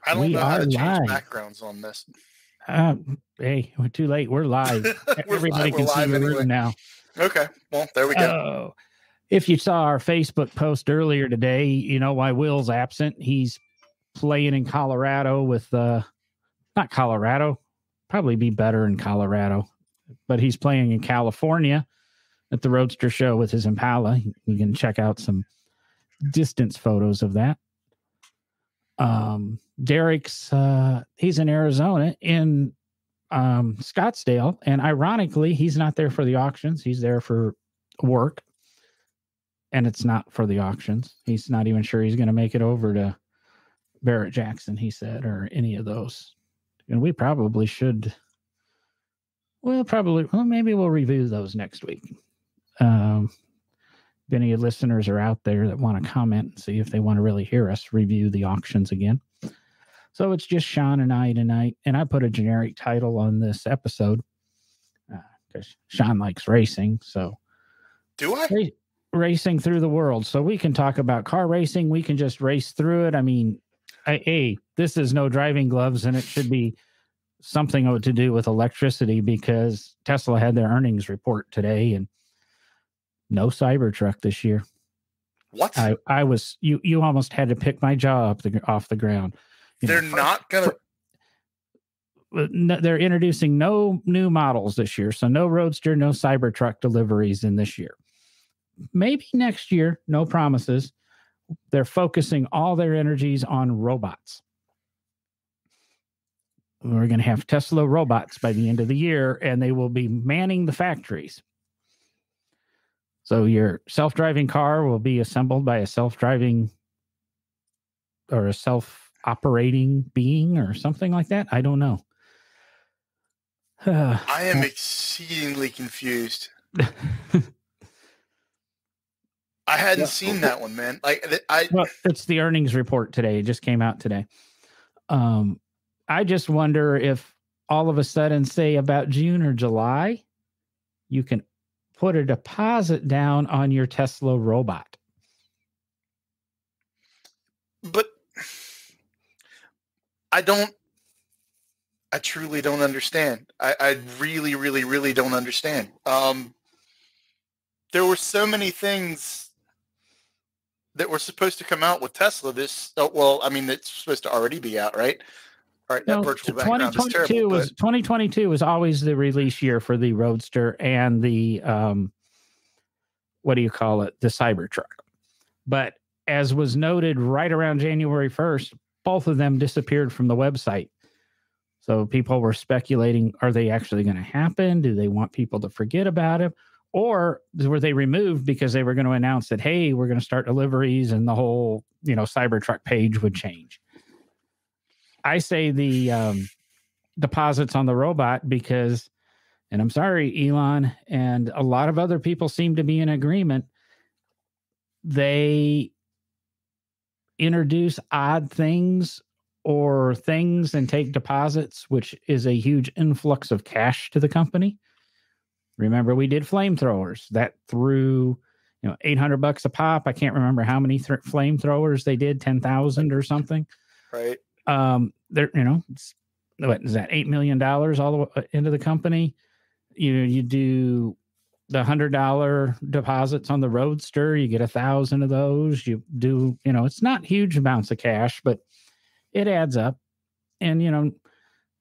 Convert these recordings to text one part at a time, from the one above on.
I don't We know how are to change live. backgrounds on this. Hey, we're too late. We're live. Everybody We're can see live your anyway. room now. Okay, well, there we go. Oh, if you saw our Facebook post earlier today, you know why Will's absent. He's playing in Colorado with not Colorado, probably be better in Colorado, but he's playing in California at the Roadster Show with his Impala. You can check out some distance photos of that. Derek's he's in Arizona in Scottsdale, and ironically, he's not there for the auctions. He's there for work, and it's not for the auctions. He's not even sure he's going to make it over to Barrett Jackson, he said, or any of those. And we probably should. Well, maybe we'll review those next week. If any listeners are out there that want to comment and see if they want to really hear us review the auctions again. So it's just Sean and I tonight, and I put a generic title on this episode because Sean likes racing. So, do I? Racing through the world. So we can talk about car racing. We can just race through it. I mean, this is no driving gloves, and it should be something to do with electricity because Tesla had their earnings report today, and no Cybertruck this year. What? I was you almost had to pick my jaw off the ground. They're not gonna. They're introducing no new models this year, so no Roadster, no Cybertruck deliveries in this year. Maybe next year, no promises. They're focusing all their energies on robots. We're going to have Tesla robots by the end of the year, and they will be manning the factories. So your self-driving car will be assembled by a self-driving or a self-operating being or something like that. I don't know. I am exceedingly confused. I hadn't seen that one, man. Well, it's the earnings report today. It just came out today. I just wonder if all of a sudden, say about June or July, you can put a deposit down on your Tesla robot. But I truly don't understand. I really, really, really don't understand. There were so many things that were supposed to come out with Tesla it's supposed to already be out, right? All right, that virtual background is terrible. 2022 was always the release year for the Roadster and the, the Cybertruck. But as was noted right around January 1st, both of them disappeared from the website. So people were speculating, are they actually going to happen? Do they want people to forget about it? Or were they removed because they were going to announce that, hey, we're going to start deliveries and the whole, Cybertruck page would change? I say the deposits on the robot because, and I'm sorry, Elon, and a lot of other people seem to be in agreement, they introduce odd things and take deposits, which is a huge influx of cash to the company. Remember, we did flamethrowers that threw, $800 a pop. I can't remember how many flamethrowers they did, 10,000 or something. Right. What is that? $8 million all the way into the company. You do the $100 deposits on the Roadster, you get 1,000 of those. You do, it's not huge amounts of cash, but it adds up. And,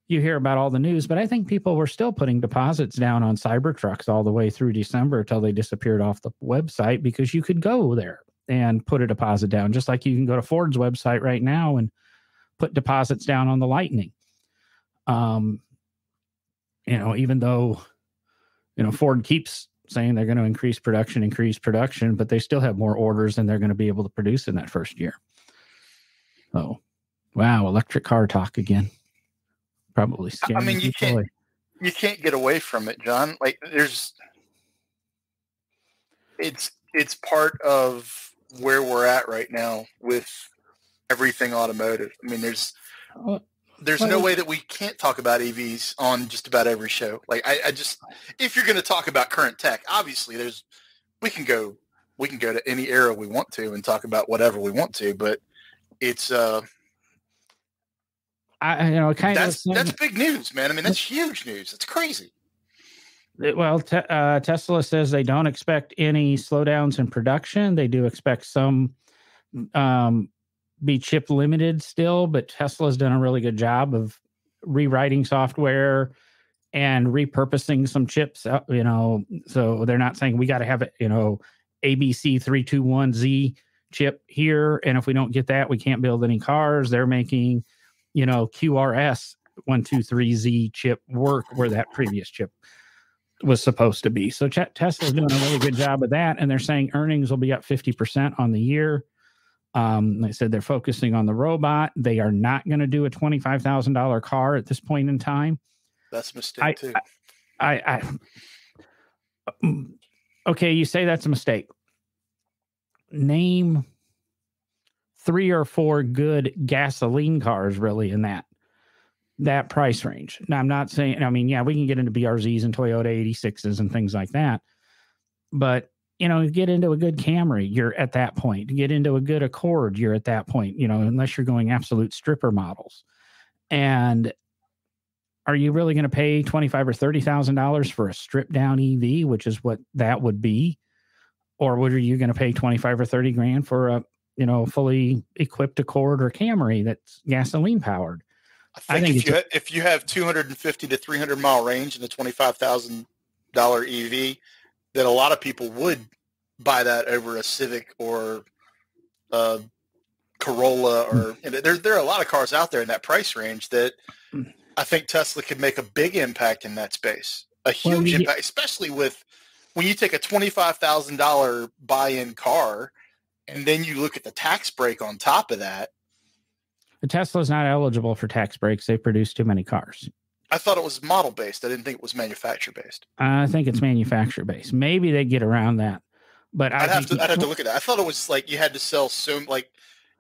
you hear about all the news, but I think people were still putting deposits down on Cybertrucks all the way through December until they disappeared off the website because you could go there and put a deposit down, just like you can go to Ford's website right now and put deposits down on the Lightning. Even though, Ford keeps saying they're going to increase production, but they still have more orders than they're going to be able to produce in that first year. Oh, wow. Electric car talk again. Probably scary. I mean, you can't get away from it, John. Like it's part of where we're at right now with everything automotive. I mean, there's no way that we can't talk about EVs on just about every show. Like if you're going to talk about current tech, obviously we can go to any era we want to and talk about whatever we want to, but it's That's big news, man. I mean, that's huge news. That's crazy. Well, Tesla says they don't expect any slowdowns in production. They do expect some be chip limited still, but Tesla's done a really good job of rewriting software and repurposing some chips, so they're not saying we got to have it, ABC321Z chip here. And if we don't get that, we can't build any cars. They're making, QRS123Z chip work where that previous chip was supposed to be. So Tesla's doing a really good job of that. And they're saying earnings will be up 50% on the year. They said they're focusing on the robot. They are not going to do a $25,000 car at this point in time. That's a mistake too. Okay, you say that's a mistake. Name 3 or 4 good gasoline cars really in that price range. Now, I'm not saying, we can get into BRZs and Toyota 86s and things like that. But, get into a good Camry, you're at that point. Get into a good Accord, you're at that point, unless you're going absolute stripper models. And are you really going to pay $25,000 or $30,000 for a stripped down EV, which is what that would be? Or are you going to pay $25,000 or $30,000 for a, fully equipped Accord or Camry that's gasoline powered? I think if you have 250 to 300 mile range in a $25,000 EV, that a lot of people would buy that over a Civic or a Corolla, or there are a lot of cars out there in that price range that I think Tesla could make a big impact in that space, a huge impact, especially with when you take a $25,000 buy-in car and then you look at the tax break on top of that. The Tesla's not eligible for tax breaks. They produce too many cars. I thought it was model-based. I didn't think it was manufacturer-based. I think it's manufacturer-based. Maybe they get around that. But I'd have to look at that. I thought it was like you had to sell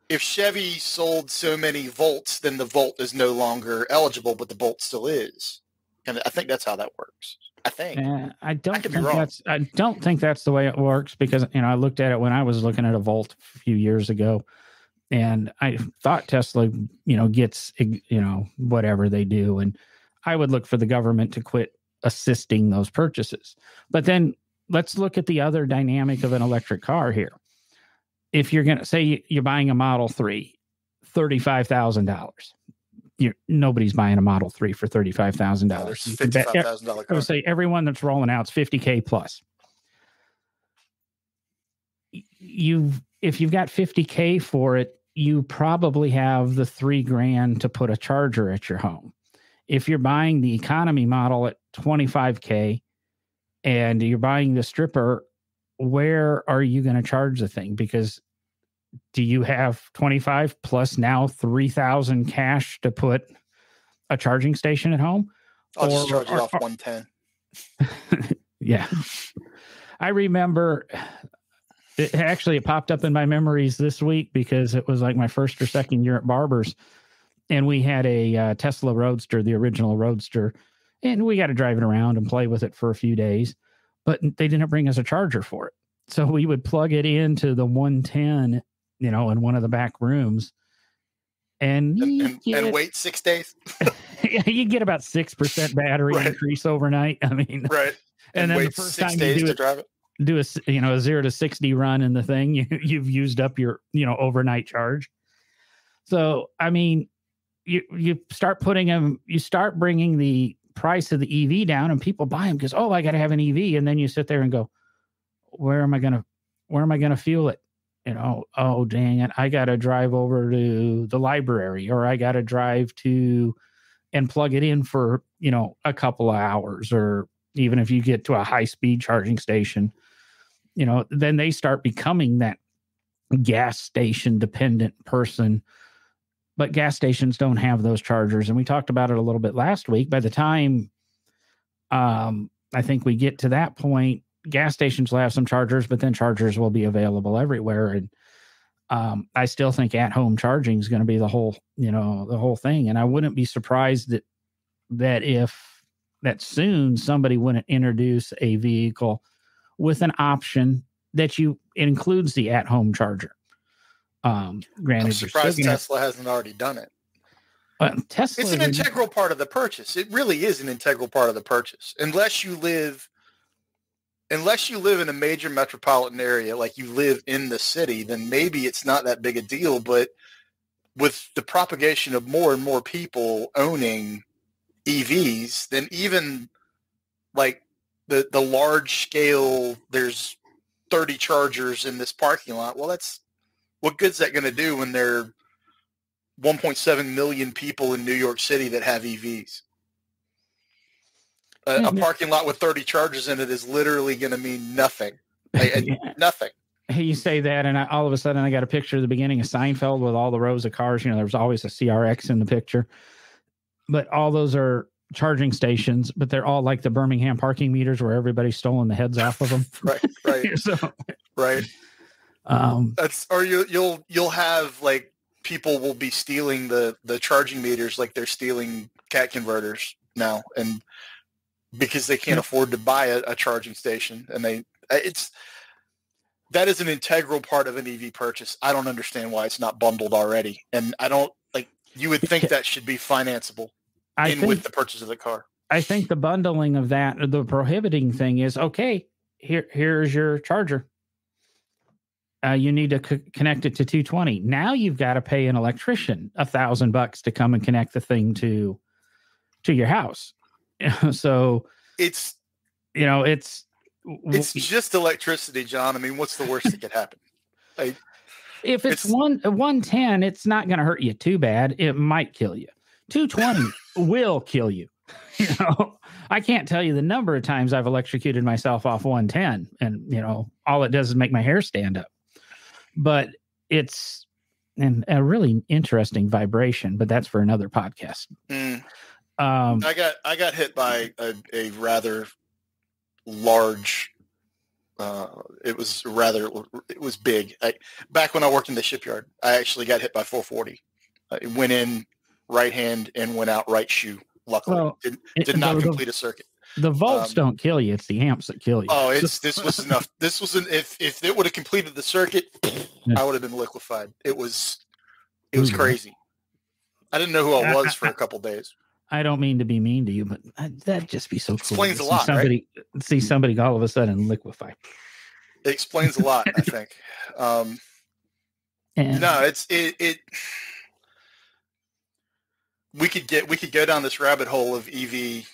if Chevy sold so many Volts, then the Volt is no longer eligible, but the Bolt still is. And I think that's how that works. I think. I don't think that's the way it works, because I looked at it when I was looking at a Volt a few years ago, and I thought Tesla, gets whatever they do, and I would look for the government to quit assisting those purchases. But then let's look at the other dynamic of an electric car here. If you're going to say you're buying a Model 3, $35,000. Nobody's buying a Model 3 for $35,000. $55,000 car. I would say everyone that's rolling out is $50K plus. If you've got $50K for it, you probably have the $3,000 to put a charger at your home. If you're buying the economy model at $25K and you're buying the stripper, where are you going to charge the thing? Because do you have 25 plus now 3,000 cash to put a charging station at home? I'll just charge it off 110. Yeah. I remember it popped up in my memories this week because it was like my first or second year at Barber's, and we had a Tesla Roadster, the original Roadster, and we got to drive it around and play with it for a few days, but they didn't bring us a charger for it. So we would plug it into the 110, in one of the back rooms, and wait 6 days. You get about 6% battery increase overnight. Right. And then wait the first 6 time days you to drive it. Do a 0 to 60 run in the thing, you've used up your overnight charge. So you start bringing the price of the EV down, and people buy them because, I got to have an EV, and then you sit there and go, where am I gonna fuel it? Oh dang it, I got to drive over to the library, or I got to drive to and plug it in for a couple of hours, or even if you get to a high speed charging station, then they start becoming that gas station dependent person. But gas stations don't have those chargers. And we talked about it a little bit last week. By the time I think we get to that point, gas stations will have some chargers, but then chargers will be available everywhere. And I still think at-home charging is going to be the whole thing. And I wouldn't be surprised that soon somebody wouldn't introduce a vehicle with an option that includes the at-home charger. Granted, I'm surprised Tesla hasn't already done it. Tesla, it's an integral part of the purchase. It really is an integral part of the purchase. Unless you live in a major metropolitan area, like you live in the city, then maybe it's not that big a deal. But with the propagation of more and more people owning EVs, then even like the large scale, there's 30 chargers in this parking lot. Well, what good's that going to do when there are 1.7 million people in New York City that have EVs? A parking lot with 30 chargers in it is literally going to mean nothing. Nothing. Hey, you say that, and all of a sudden I got a picture of the beginning of Seinfeld with all the rows of cars. There was always a CRX in the picture. But all those are charging stations, but they're all like the Birmingham parking meters where everybody's stolen the heads off of them. Right. So, right. You'll have like people will be stealing the charging meters like they're stealing cat converters now, and because they can't afford to buy a charging station, and that is an integral part of an EV purchase. I don't understand why it's not bundled already, and I don't like. You would think that should be financeable with the purchase of the car. I think the bundling of that, the prohibiting thing is, okay, here's your charger. You need to connect it to 220. Now you've got to pay an electrician $1,000 to come and connect the thing to your house. So it's just electricity, John. I mean, what's the worst that could happen? If it's 110, it's not going to hurt you too bad. It might kill you. 220 will kill you. I can't tell you the number of times I've electrocuted myself off 110, and all it does is make my hair stand up. But it's a really interesting vibration. But that's for another podcast. I got hit by a rather large. It was big. Back when I worked in the shipyard, I actually got hit by 440. It went in right hand and went out right shoe. Luckily, did not complete a circuit. The volts don't kill you; it's the amps that kill you. Oh, this was enough. This was if it would have completed the circuit, I would have been liquefied. It was crazy. I didn't know who I was for a couple days. I don't mean to be mean to you, but that'd just be so cool. Explains a lot, right? See somebody all of a sudden liquefy. It explains a lot, I think. We could go down this rabbit hole of EV.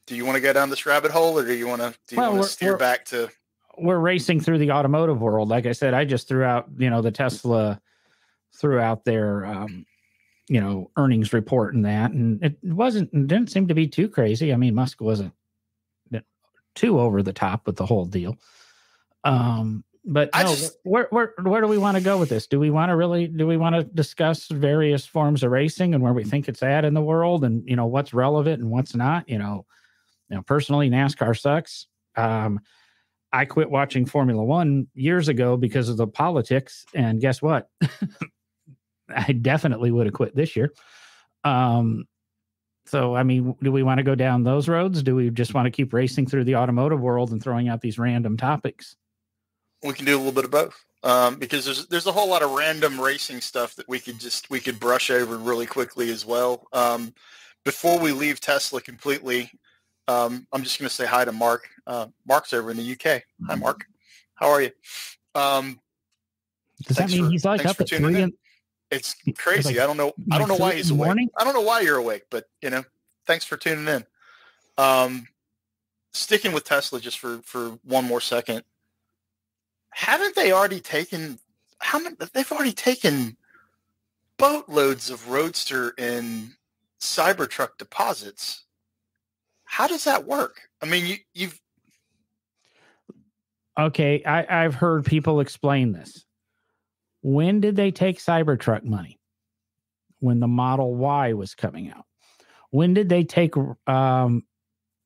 Do you want to go down this rabbit hole, or do you want to steer back to? We're racing through the automotive world. Like I said, I just threw out, the Tesla threw out their, earnings report and that, and it didn't seem to be too crazy. I mean, Musk wasn't too over the top with the whole deal. But where do we want to go with this? Do we want to discuss various forms of racing and where we think it's at in the world, and what's relevant and what's not? Personally, NASCAR sucks. I quit watching Formula One years ago because of the politics, and guess what? I definitely would have quit this year. So, I mean, do we want to go down those roads? Do we just want to keep racing through the automotive world and throwing out these random topics? We can do a little bit of both, because there's a whole lot of random racing stuff that we could brush over really quickly as well. Before we leave Tesla completely, I'm just going to say hi to Mark. Mark's over in the UK. Hi, Mark. How are you? Does that mean he's like up at 3? It's crazy. Like, I don't know why he's awake. Morning? I don't know why you're awake, but thanks for tuning in. Sticking with Tesla just for one more second. Haven't they already taken they've already taken boatloads of Roadster and Cybertruck deposits? How does that work? I mean, you've okay. I've heard people explain this. When did they take Cybertruck money? When the Model Y was coming out. When did they take, or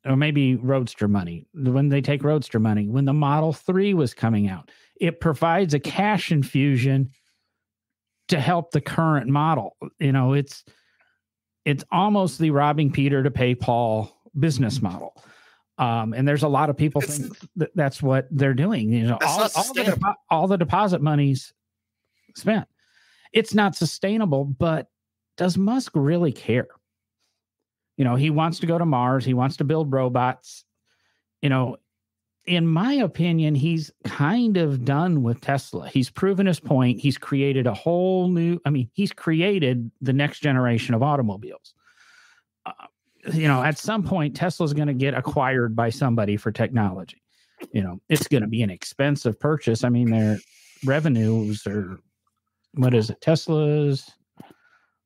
maybe Roadster money? When they take Roadster money? When the Model 3 was coming out. It provides a cash infusion to help the current model. It's almost the robbing Peter to pay Paul business model. And there's a lot of people think that's what they're doing. All the deposit money's spent. It's not sustainable, but does Musk really care? He wants to go to Mars. He wants to build robots. In my opinion, he's kind of done with Tesla. He's proven his point. He's created he's created the next generation of automobiles. At some point, Tesla's going to get acquired by somebody for technology. It's going to be an expensive purchase. I mean, their revenues are, what is it? Tesla's,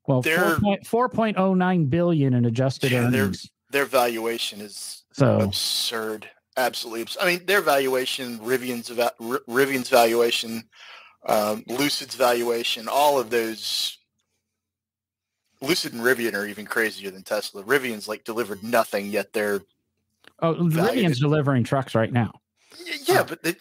well, 4.09 billion in adjusted earnings. Their valuation is absurd. Absolutely absurd. I mean, their valuation, Rivian's valuation, Lucid's valuation, all of those. Lucid and Rivian are even crazier than Tesla. Rivian's delivered nothing, yet they're Rivian's delivering trucks right now. Yeah, but they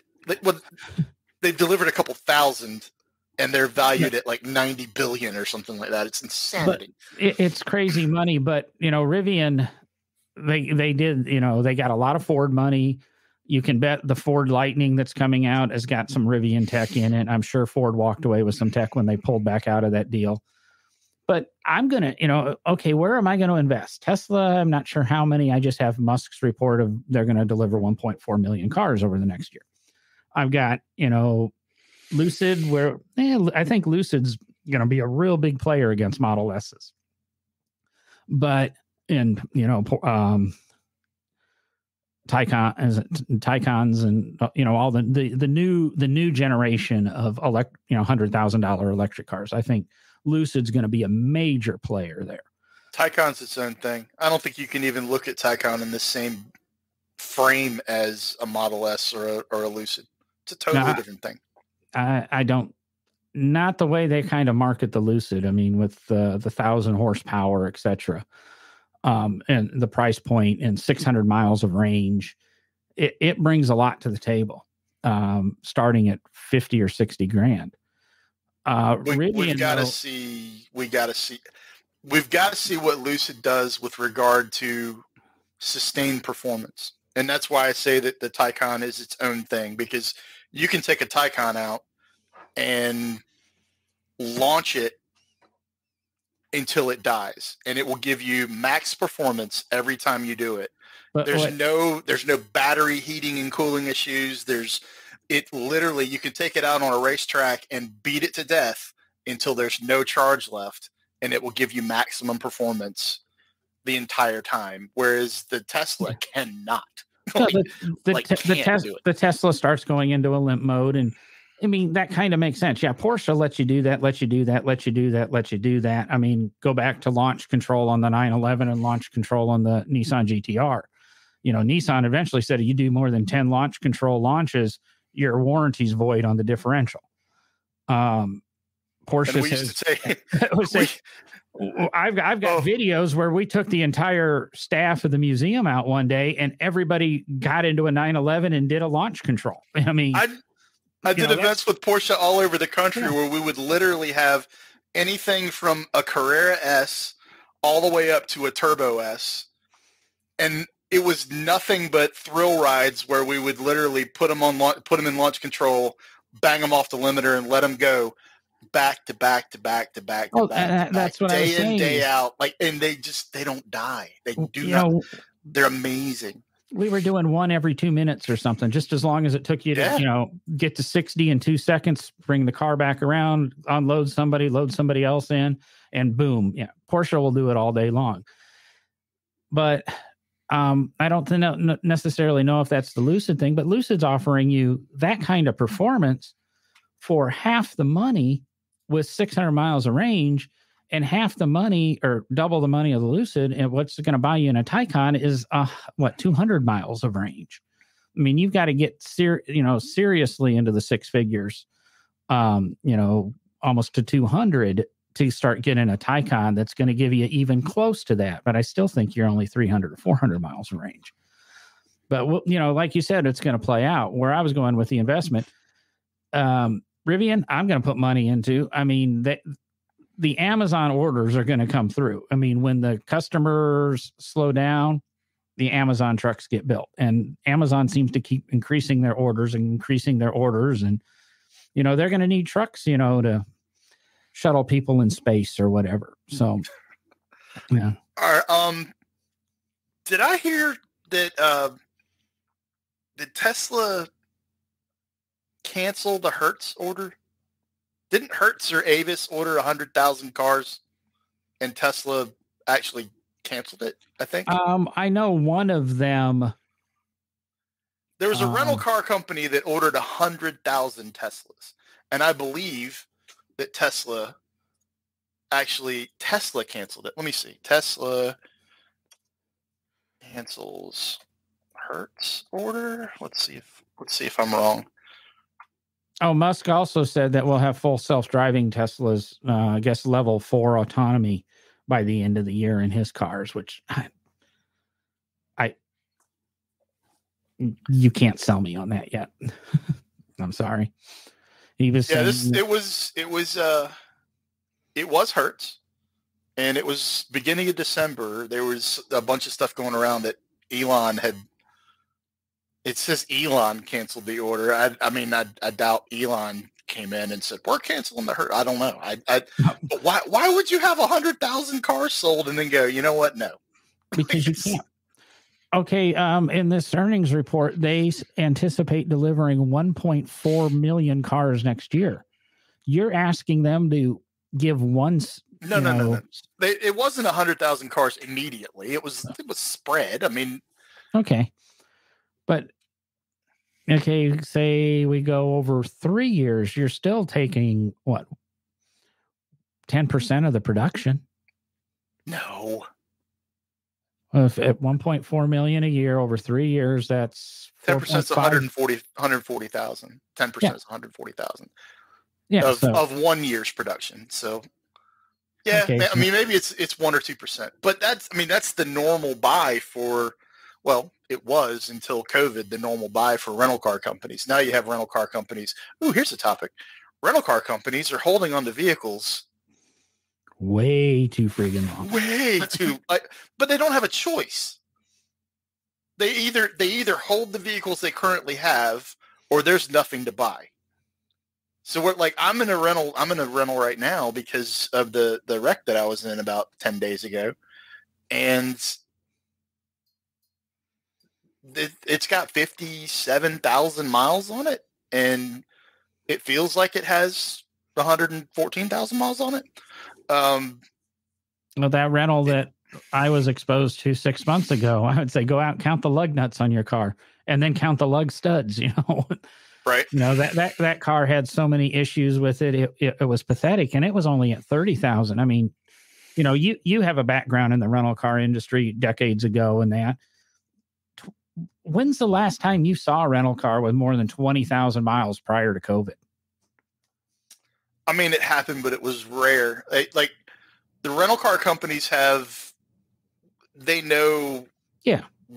delivered a couple thousand, and they're valued at 90 billion or something like that. It's insanity. It's crazy money, but Rivian, they did, they got a lot of Ford money. You can bet the Ford Lightning that's coming out has got some Rivian tech in it. I'm sure Ford walked away with some tech when they pulled back out of that deal. But I'm going to, where am I going to invest? Tesla, I'm not sure how many. I just have Musk's report of they're going to deliver 1.4 million cars over the next year. I've got, Lucid, where I think Lucid's going to be a real big player against Model S's. But Taycans and all the new generation of $100,000 electric cars. I think Lucid's going to be a major player there. Taycan's its own thing. I don't think you can even look at Taycan in the same frame as a Model S or a Lucid. It's a totally different thing. I don't. Not the way they kind of market the Lucid. I mean, with the 1,000 horsepower, etc. And the price point and 600 miles of range, it brings a lot to the table, starting at 50 or 60 grand. We've got to see what Lucid does with regard to sustained performance. And that's why I say that the Taycan is its own thing, because you can take a Taycan out and launch it until it dies, and it will give you max performance every time you do it. But there's no battery heating and cooling issues. It literally, you can take it out on a racetrack and beat it to death until there's no charge left, and it will give you maximum performance the entire time. Whereas the Tesla cannot. The Tesla starts going into a limp mode, and I mean, that kind of makes sense. Yeah, Porsche lets you do that. I mean, go back to launch control on the 911 and launch control on the Nissan GTR. Nissan eventually said, if you do more than 10 launch control launches, your warranty's void on the differential. Porsche says, I've got videos where we took the entire staff of the museum out one day, and everybody got into a 911 and did a launch control. I mean, I did events with Porsche all over the country where we would literally have anything from a Carrera S all the way up to a Turbo S. And it was nothing but thrill rides where we would literally put them in launch control, bang them off the limiter, and let them go back to back to back to back to back. That's what I was saying. Day in, day out. And they don't die. They do not. They're amazing. We were doing one every 2 minutes or something, just as long as it took you to, get to 60 in 2 seconds, bring the car back around, unload somebody, load somebody else in, and boom. Yeah. Porsche will do it all day long. But I don't necessarily know if that's the Lucid thing, but Lucid's offering you that kind of performance for half the money with 600 miles of range, and half the money or double the money of the Lucid. And what's going to buy you in a Taycan is 200 miles of range. I mean, you've got to get seriously into the six figures, almost to 200 to start getting a Taycan that's going to give you even close to that. But I still think you're only 300 or 400 miles of range. But, like you said, it's going to play out. Where I was going with the investment, Rivian, I'm going to put money into. I mean, the Amazon orders are going to come through. I mean, when the customers slow down, the Amazon trucks get built, and Amazon seems to keep increasing their orders. And, they're going to need trucks, to shuttle people in space or whatever. So, yeah. Did I hear that did Tesla cancel the Hertz order? Didn't Hertz or Avis order 100,000 cars and Tesla actually canceled it, I think? I know one of them. There was a rental car company that ordered 100,000 Teslas. And I believe that Tesla canceled it. Let me see. Tesla cancels Hertz order. Let's see if I'm wrong. Oh, Musk also said that we'll have full self-driving Teslas, I guess level 4 autonomy by the end of the year in his cars, which you can't sell me on that yet. I'm sorry. He was saying it was Hertz, and it was beginning of December. There was a bunch of stuff going around that Elon had. It says Elon canceled the order. I doubt Elon came in and said, we're canceling the Hertz. I don't know. But why would you have 100,000 cars sold and then go, you know what? No. Because you can't. Okay, in this earnings report, they anticipate delivering 1.4 million cars next year. You're asking them to give No. It wasn't 100,000 cars immediately. It was spread. I mean, okay. But, okay, say we go over 3 years, you're still taking, what, 10% of the production? No. If at 1.4 million a year over 3 years, that's 10% is 140,000. 10% is 140,000. Yeah, of 1 year's production. So, yeah, okay, I mean, maybe it's 1 or 2%, but that's the normal buy for. Well, it was until COVID, the normal buy for rental car companies. Now you have rental car companies. Ooh, here's a topic. Rental car companies are holding on to vehicles way too friggin' long. Way too. But they don't have a choice. They either hold the vehicles they currently have, or there's nothing to buy. So we're like, I'm in a rental right now because of the wreck that I was in about 10 days ago. And it's got 57,000 miles on it, and it feels like it has 114,000 miles on it. Well, that rental that I was exposed to 6 months ago, I would say go out and count the lug nuts on your car, and then count the lug studs. Right. That car had so many issues with it. It was pathetic, and it was only at 30,000. I mean, you have a background in the rental car industry decades ago, and that. When's the last time you saw a rental car with more than 20,000 miles prior to COVID? I mean, it happened, but it was rare. Like the rental car companies they know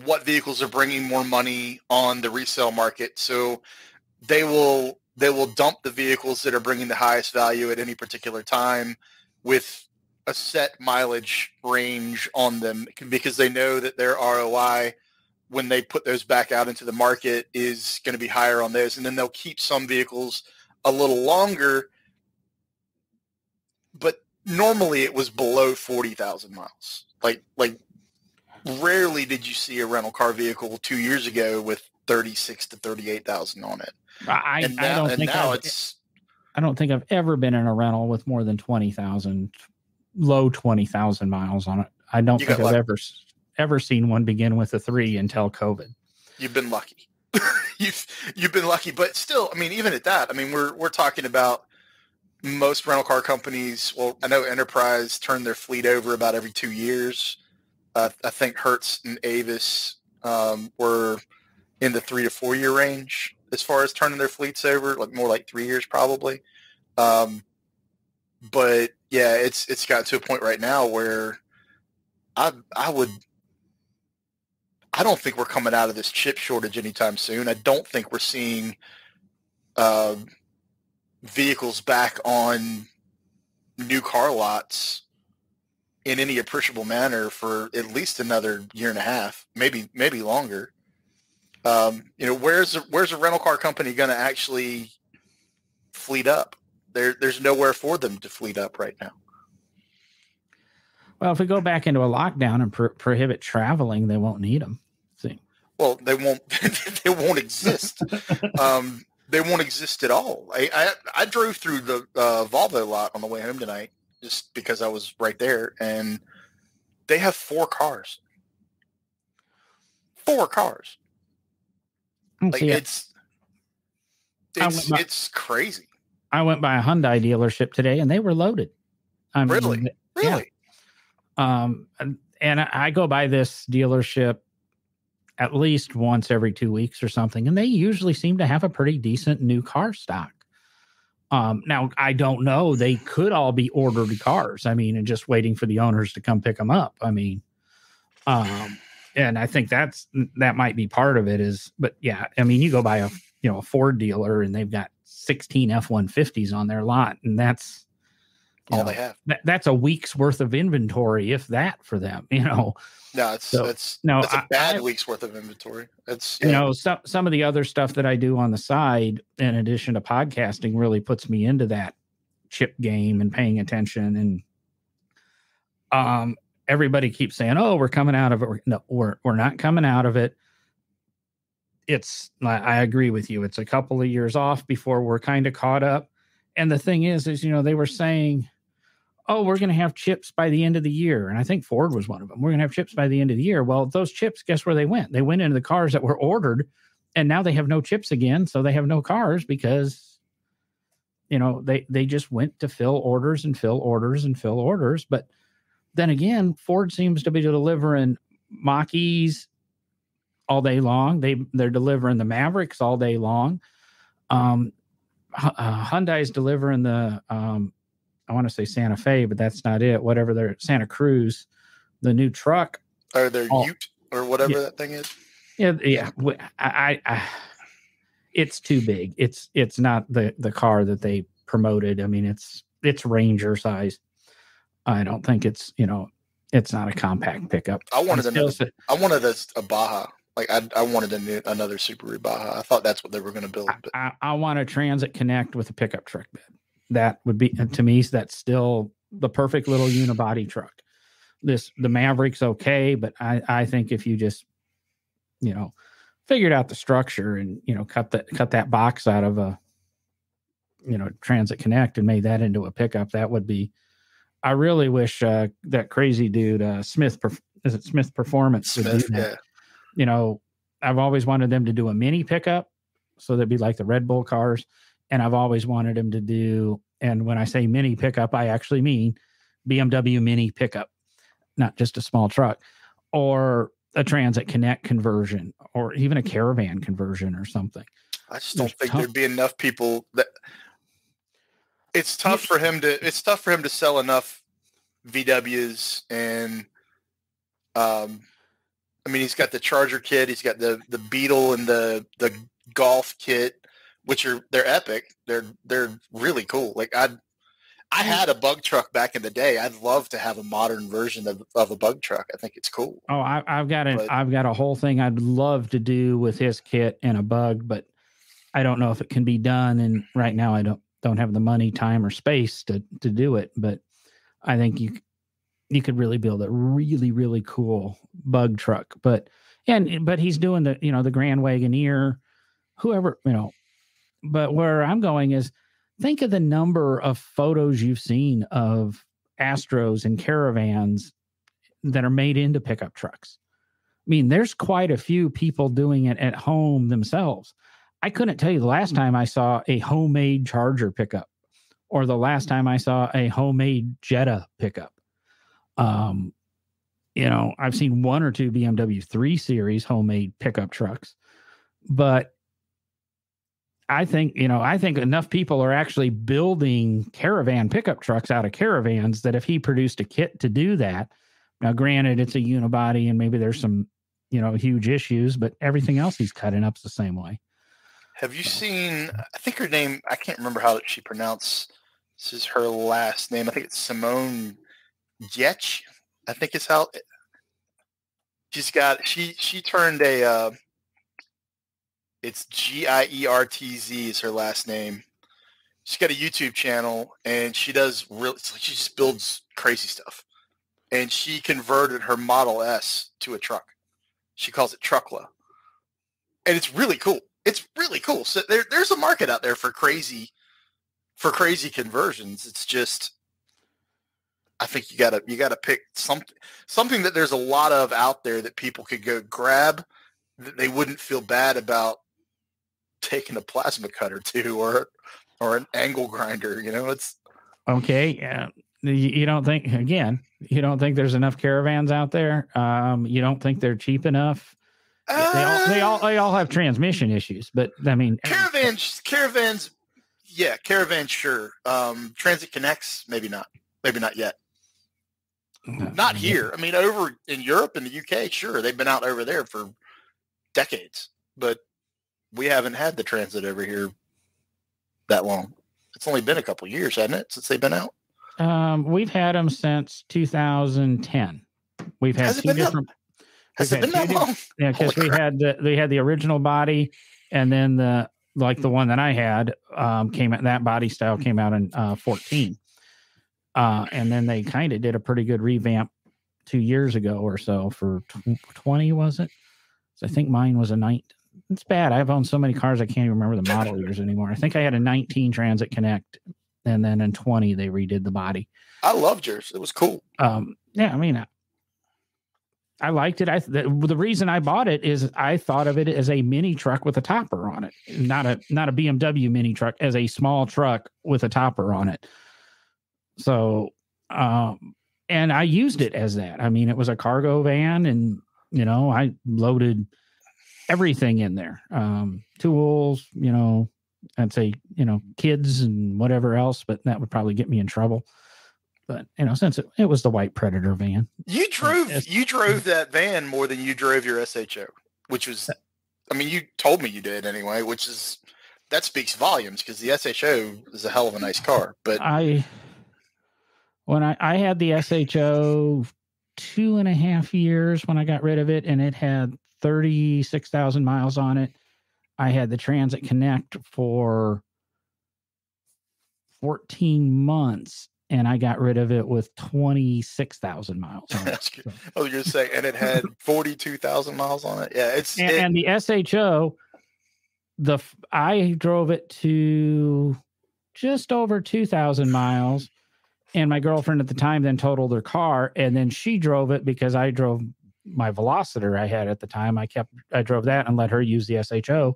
what vehicles are bringing more money on the resale market. So they will dump the vehicles that are bringing the highest value at any particular time with a set mileage range on them, because they know that their ROI when they put those back out into the market is going to be higher on those. And then they'll keep some vehicles a little longer, but normally it was below 40,000 miles. Like rarely did you see a rental car vehicle 2 years ago with 36 to 38,000 on it. I don't think I've ever been in a rental with more than 20,000, low 20,000 miles on it. I don't think I've ever seen one begin with a 3 until COVID. You've been lucky. You've been lucky, but still, I mean, even at that, I mean, we're talking about most rental car companies. Well, I know Enterprise turned their fleet over about every 2 years. I think Hertz and Avis were in the 3 to 4 year range as far as turning their fleets over, like more like 3 years probably. But yeah, it's got to a point right now where I don't think we're coming out of this chip shortage anytime soon. I don't think we're seeing vehicles back on new car lots in any appreciable manner for at least another year and a half, maybe longer. Where's a rental car company going to actually fleet up? there's nowhere for them to fleet up right now. Well, if we go back into a lockdown and prohibit traveling, they won't need them. See? Well, they won't. They won't exist. They won't exist at all. I drove through the Volvo lot on the way home tonight just because I was right there, and they have 4 cars. 4 cars. Like it's crazy. I went by a Hyundai dealership today, and they were loaded. Really? Yeah. And I go by this dealership at least once every 2 weeks or something, and they usually seem to have a pretty decent new car stock. Now, I don't know. They could all be ordered cars. I mean, and just waiting for the owners to come pick them up. I mean, and I think that might be part of it but yeah, I mean, you go by a Ford dealer and they've got 16 F-150s on their lot, and that's all they have. That's a week's worth of inventory, if that, for them, No, that's a bad week's worth of inventory. That's some of the other stuff that I do on the side, in addition to podcasting, really puts me into that chip game and paying attention. And everybody keeps saying, "Oh, we're coming out of it." No, we're not coming out of it. I agree with you. It's a couple of years off before we're kind of caught up. And the thing is they were saying, "Oh, we're going to have chips by the end of the year." And I think Ford was one of them. We're going to have chips by the end of the year. Well, those chips, guess where they went? They went into the cars that were ordered, and now they have no chips again. So they have no cars because, they just went to fill orders and fill orders and fill orders. But then again, Ford seems to be delivering Mach-E's all day long. They're delivering the Mavericks all day long. Hyundai's delivering the, I want to say Santa Fe, but that's not it. Whatever their Santa Cruz, the new truck, or their Ute, or whatever that thing is. Yeah. I it's too big. It's not the car that they promoted. I mean, it's Ranger size. I don't think it's not a compact pickup. I wanted a Baja. Like I wanted another Subaru Baja. I thought that's what they were going to build. But I want a Transit Connect with a pickup truck bed. That would be, to me, that's still the perfect little unibody truck. The Maverick's okay, but I think if you just, figured out the structure and, cut that box out of a, Transit Connect and made that into a pickup, that would be, I really wish that crazy dude, Smith Performance would do that. Yeah. I've always wanted them to do a mini pickup, so that'd be like the Red Bull cars. And I've always wanted them to do, and when I say mini pickup, I actually mean BMW mini pickup, not just a small truck, or a Transit Connect conversion, or even a Caravan conversion or something. I just don't think there'd be enough people that it's tough for him to sell enough VWs. And I mean, he's got the Charger kit, he's got the Beetle and the Golf kit, which they're epic. They're really cool. Like I had a bug truck back in the day. I'd love to have a modern version of a bug truck. I think it's cool. Oh, I've got a whole thing I'd love to do with his kit and a bug, but I don't know if it can be done. And right now I don't have the money, time, or space to do it. But I think you could really build a really, really cool bug truck. But he's doing the Grand Wagoneer, whoever, but where I'm going is, think of the number of photos you've seen of Astros and Caravans that are made into pickup trucks. I mean, there's quite a few people doing it at home themselves. I couldn't tell you the last time I saw a homemade Charger pickup or the last time I saw a homemade Jetta pickup. I've seen 1 or 2 BMW 3 Series homemade pickup trucks, but I think enough people are actually building Caravan pickup trucks out of Caravans that if he produced a kit to do that, now granted it's a unibody and maybe there's some, huge issues, but everything else he's cutting up's the same way. Have you seen, I think her name, I can't remember how she pronounces her last name. I think it's Simone Getch. I think it's how she's got, she turned it's Giertz is her last name. she's got a YouTube channel, and she does she just builds crazy stuff. And she converted her Model S to a truck. She calls it Truckla. And it's really cool. It's really cool. So there's a market out there for crazy conversions. It's just, I think you gotta pick something that there's a lot of out there that people could go grab, that they wouldn't feel bad about taking a plasma cutter to, or an angle grinder. It's okay. You don't think there's enough caravans out there? You don't think they're cheap enough? They all have transmission issues, but I mean, caravans, yeah, caravans, sure. Transit Connects, maybe not yet. Not here. I mean, over in Europe and the UK, sure, they've been out over there for decades, but we haven't had the transit over here that long. It's only been a couple of years, hasn't it, since they've been out? We've had them since 2010. We've had two different. Has it been that long? Yeah, because we had the original body, and then the one that I had that body style came out in 14. And then they kind of did a pretty good revamp 2 years ago or so for 20, was it? So I think mine was a 19. It's bad. I've owned so many cars I can't even remember the model years anymore. I think I had a 19 Transit Connect, and then in 20 they redid the body. I loved yours. It was cool. Yeah, I mean, I liked it. The reason I bought it is I thought of it as a mini truck with a topper on it, not a BMW mini truck, as a small truck with a topper on it. So, and I used it as that. I mean, it was a cargo van, and I loaded everything in there, tools, I'd say, kids and whatever else, but that would probably get me in trouble. But, since it was the white Predator van. You drove that van more than you drove your SHO, which was, I mean, you told me you did anyway, that speaks volumes, because the SHO is a hell of a nice car. But when I had the SHO 2.5 years when I got rid of it, and it had 36,000 miles on it. I had the Transit Connect for 14 months, and I got rid of it with 26,000 miles on it. So. I was going to say, and it had 42,000 miles on it. Yeah, and the SHO, I drove it to just over 2,000 miles, and my girlfriend at the time then totaled her car, and then she drove it because I drove my Velociter I had at the time. I drove that and let her use the SHO,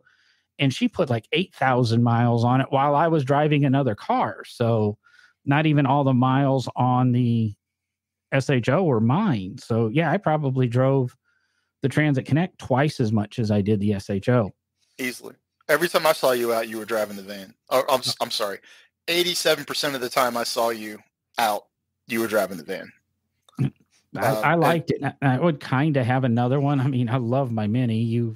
and she put like 8,000 miles on it while I was driving another car. So not even all the miles on the SHO were mine. So yeah, I probably drove the Transit Connect twice as much as I did the SHO. Easily. Every time I saw you out, you were driving the van. Oh, I'm sorry. 87% of the time I saw you out, you were driving the van. I liked it. I would kind of have another one. I mean, I love my Mini. You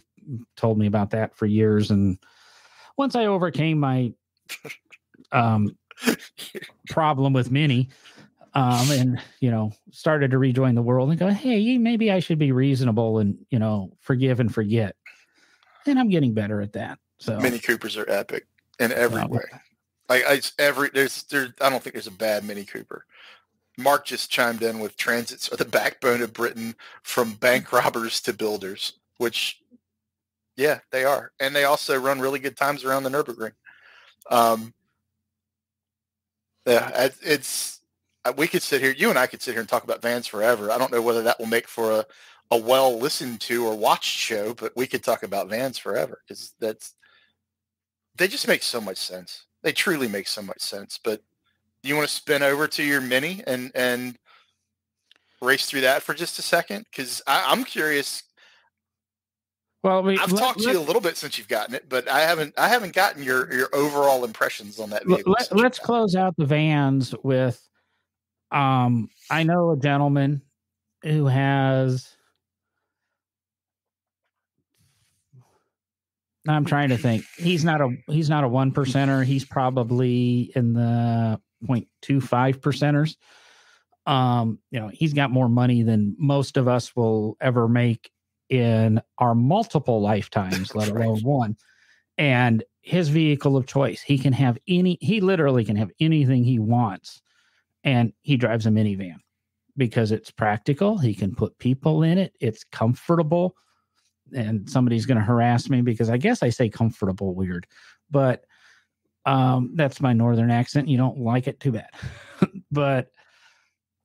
told me about that for years. And once I overcame my problem with Mini, and, started to rejoin the world and go, hey, maybe I should be reasonable and, forgive and forget. And I'm getting better at that. So Mini Coopers are epic in every way. I don't think there's a bad Mini Cooper. Mark just chimed in with transits are the backbone of Britain, from bank robbers to builders, which, yeah, they are. And they also run really good times around the Nürburgring. Yeah, we could sit here, you and I could sit here and talk about vans forever. I don't know whether that will make for a well listened to or watched show, but we could talk about vans forever, because they just make so much sense. They truly make so much sense. But do you want to spin over to your Mini and race through that for just a second? Because I'm curious. Well, I've talked to you a little bit since you've gotten it, but I haven't gotten your overall impressions on that vehicle. Let's close out the vans with. I know a gentleman who has. I'm trying to think. He's not a 1%er. He's probably in the 0.25 percenters. He's got more money than most of us will ever make in our multiple lifetimes, let alone one. And his vehicle of choice. He literally can have anything he wants. And he drives a minivan because it's practical. He can put people in it. It's comfortable. And somebody's going to harass me because I guess I say comfortable weird, but that's my northern accent. You don't like it, too bad. But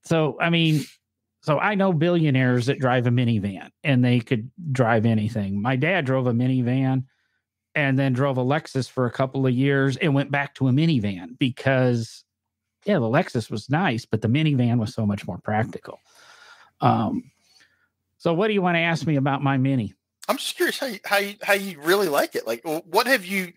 so I know billionaires that drive a minivan and they could drive anything. My dad drove a minivan and then drove a Lexus for a couple of years and went back to a minivan because, yeah, the Lexus was nice, but the minivan was so much more practical. So what do you want to ask me about my Mini? I'm just curious how you really like it. Like, what have you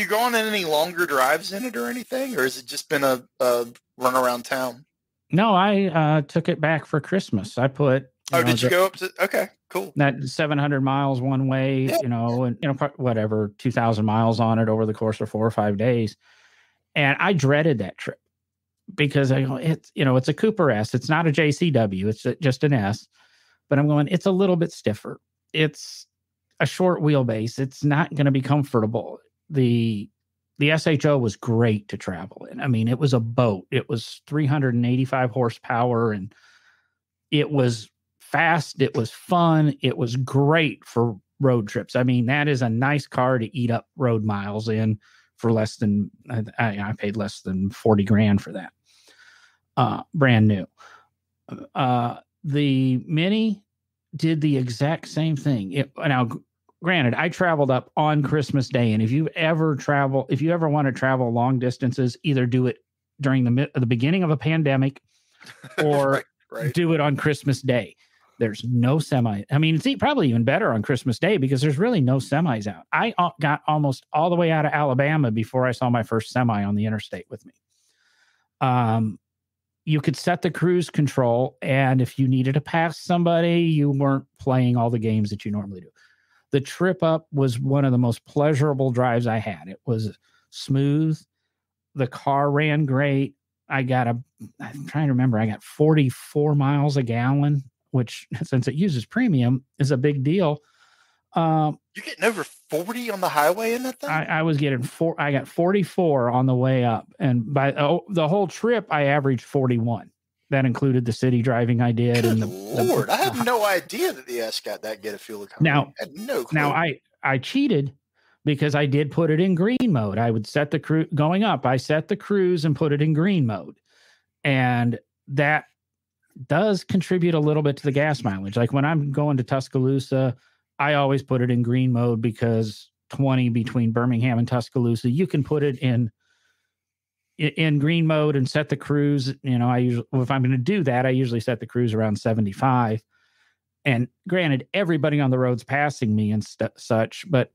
gone on any longer drives in it or anything, or has it just been a run around town? No, I took it back for Christmas. I put. Did you go up to? Okay, cool. That 700 miles one way, yeah. And whatever, 2,000 miles on it over the course of 4 or 5 days, and I dreaded that trip because I go, it's a Cooper S. It's not a JCW. It's just an S. But I'm going, it's a little bit stiffer. It's a short wheelbase. It's not going to be comfortable. The SHO was great to travel in. I mean, it was a boat. It was 385 horsepower, and it was fast. It was fun. It was great for road trips. I mean, that is a nice car to eat up road miles in for less than, I paid less than 40 grand for that. Brand new. The Mini did the exact same thing. Now, granted, I traveled up on Christmas Day, and if you ever want to travel long distances, either do it during the beginning of a pandemic, or right. Do it on Christmas Day. There's no semi. I mean, it's probably even better on Christmas Day because there's really no semis out. I got almost all the way out of Alabama before I saw my first semi on the interstate with me. You could set the cruise control, and if you needed to pass somebody, you weren't playing all the games that you normally do. The trip up was one of the most pleasurable drives I had. It was smooth. The car ran great. I'm trying to remember, I got 44 miles a gallon, which, since it uses premium, is a big deal. You're getting over 40 on the highway in that thing? I was getting I got 44 on the way up. And by the whole trip, I averaged 41. That included the city driving I did. Good Lord, I had no idea that the S got that good a fuel economy. Now, I had no clue. Now I cheated because I did put it in green mode. I would set the cruise going up. I set the cruise and put it in green mode. And that does contribute a little bit to the gas mileage. Like when I'm going to Tuscaloosa, I always put it in green mode because 20 between Birmingham and Tuscaloosa, you can put it in green mode and set the cruise. If I'm going to do that, I usually set the cruise around 75. And granted, everybody on the road's passing me and such, but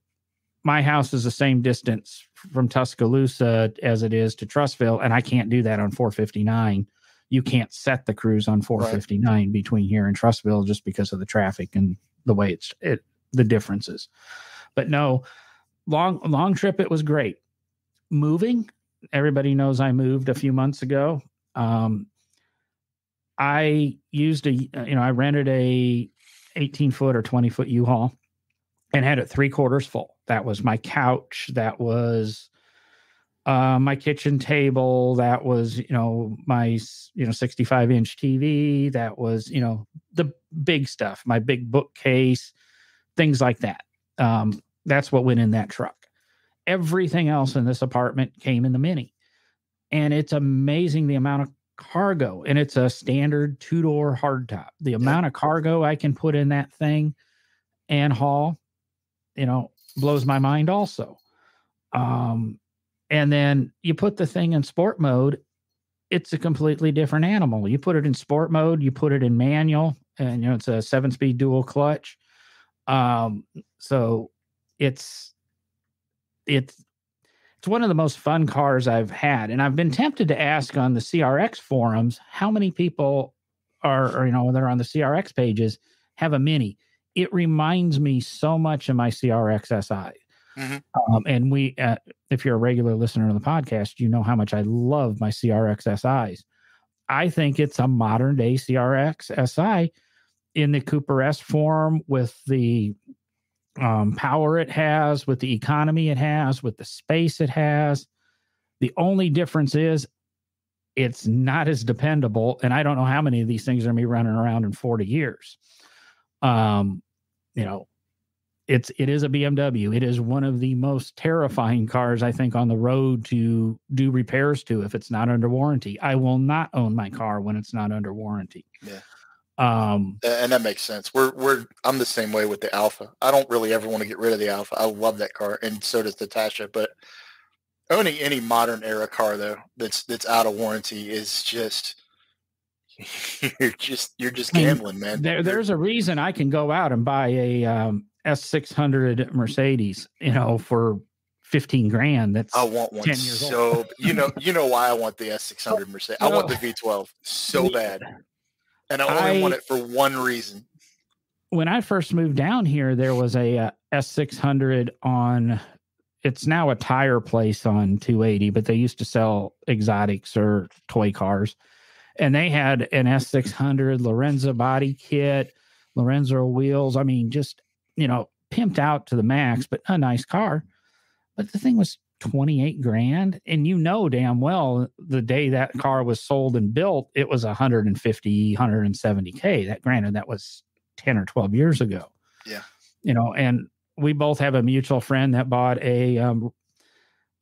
my house is the same distance from Tuscaloosa as it is to Trussville, and I can't do that on 459. You can't set the cruise on 459 between here and Trussville just because of the traffic and the way the differences. But no, long trip, it was great. Moving, everybody knows I moved a few months ago. I used I rented a 18-foot or 20-foot U-Haul and had it 3/4 full. That was my couch. That was my kitchen table. That was, my, 65-inch TV. That was, the big stuff, my big bookcase, things like that. That's what went in that truck. Everything else in this apartment came in the Mini. And it's amazing the amount of cargo, and it's a standard 2-door hardtop. The amount of cargo I can put in that thing and haul, blows my mind also. And then you put the thing in sport mode, it's a completely different animal. You put it in sport mode, you put it in manual, and it's a 7-speed dual clutch. So it's one of the most fun cars I've had. And I've been tempted to ask on the CRX forums, how many people are that are on the CRX pages have a Mini. It reminds me so much of my CRX SI. Mm-hmm. And we, if you're a regular listener to the podcast, you know how much I love my CRX SIs. I think it's a modern day CRX SI in the Cooper S form with the power it has, with the economy it has, with the space it has. The only difference is it's not as dependable. And I don't know how many of these things are going to be running around in 40 years. You know, it is a BMW. It is one of the most terrifying cars, I think, on the road to do repairs to if it's not under warranty. I will not own my car when it's not under warranty. Yeah. And that makes sense. I'm the same way with the Alpha. I don't really ever want to get rid of the Alpha. I love that car, and so does Natasha. But owning any modern era car though that's out of warranty is just you're just gambling, man. There's a reason I can go out and buy a S600 Mercedes, for 15 grand. That's I want one 10 years so old. you know why I want the S600 Mercedes. I want the V12 so bad, and I only want it for one reason. When I first moved down here, there was a S600 on. It's now a tire place on 280, but they used to sell exotics or toy cars. And they had an S600 Lorenzo body kit, Lorenzo wheels. I mean, just, pimped out to the max, but a nice car. But the thing was 28 grand. And damn well, the day that car was sold and built, it was 150, 170K. Granted, that was 10 or 12 years ago. Yeah. And we both have a mutual friend that bought a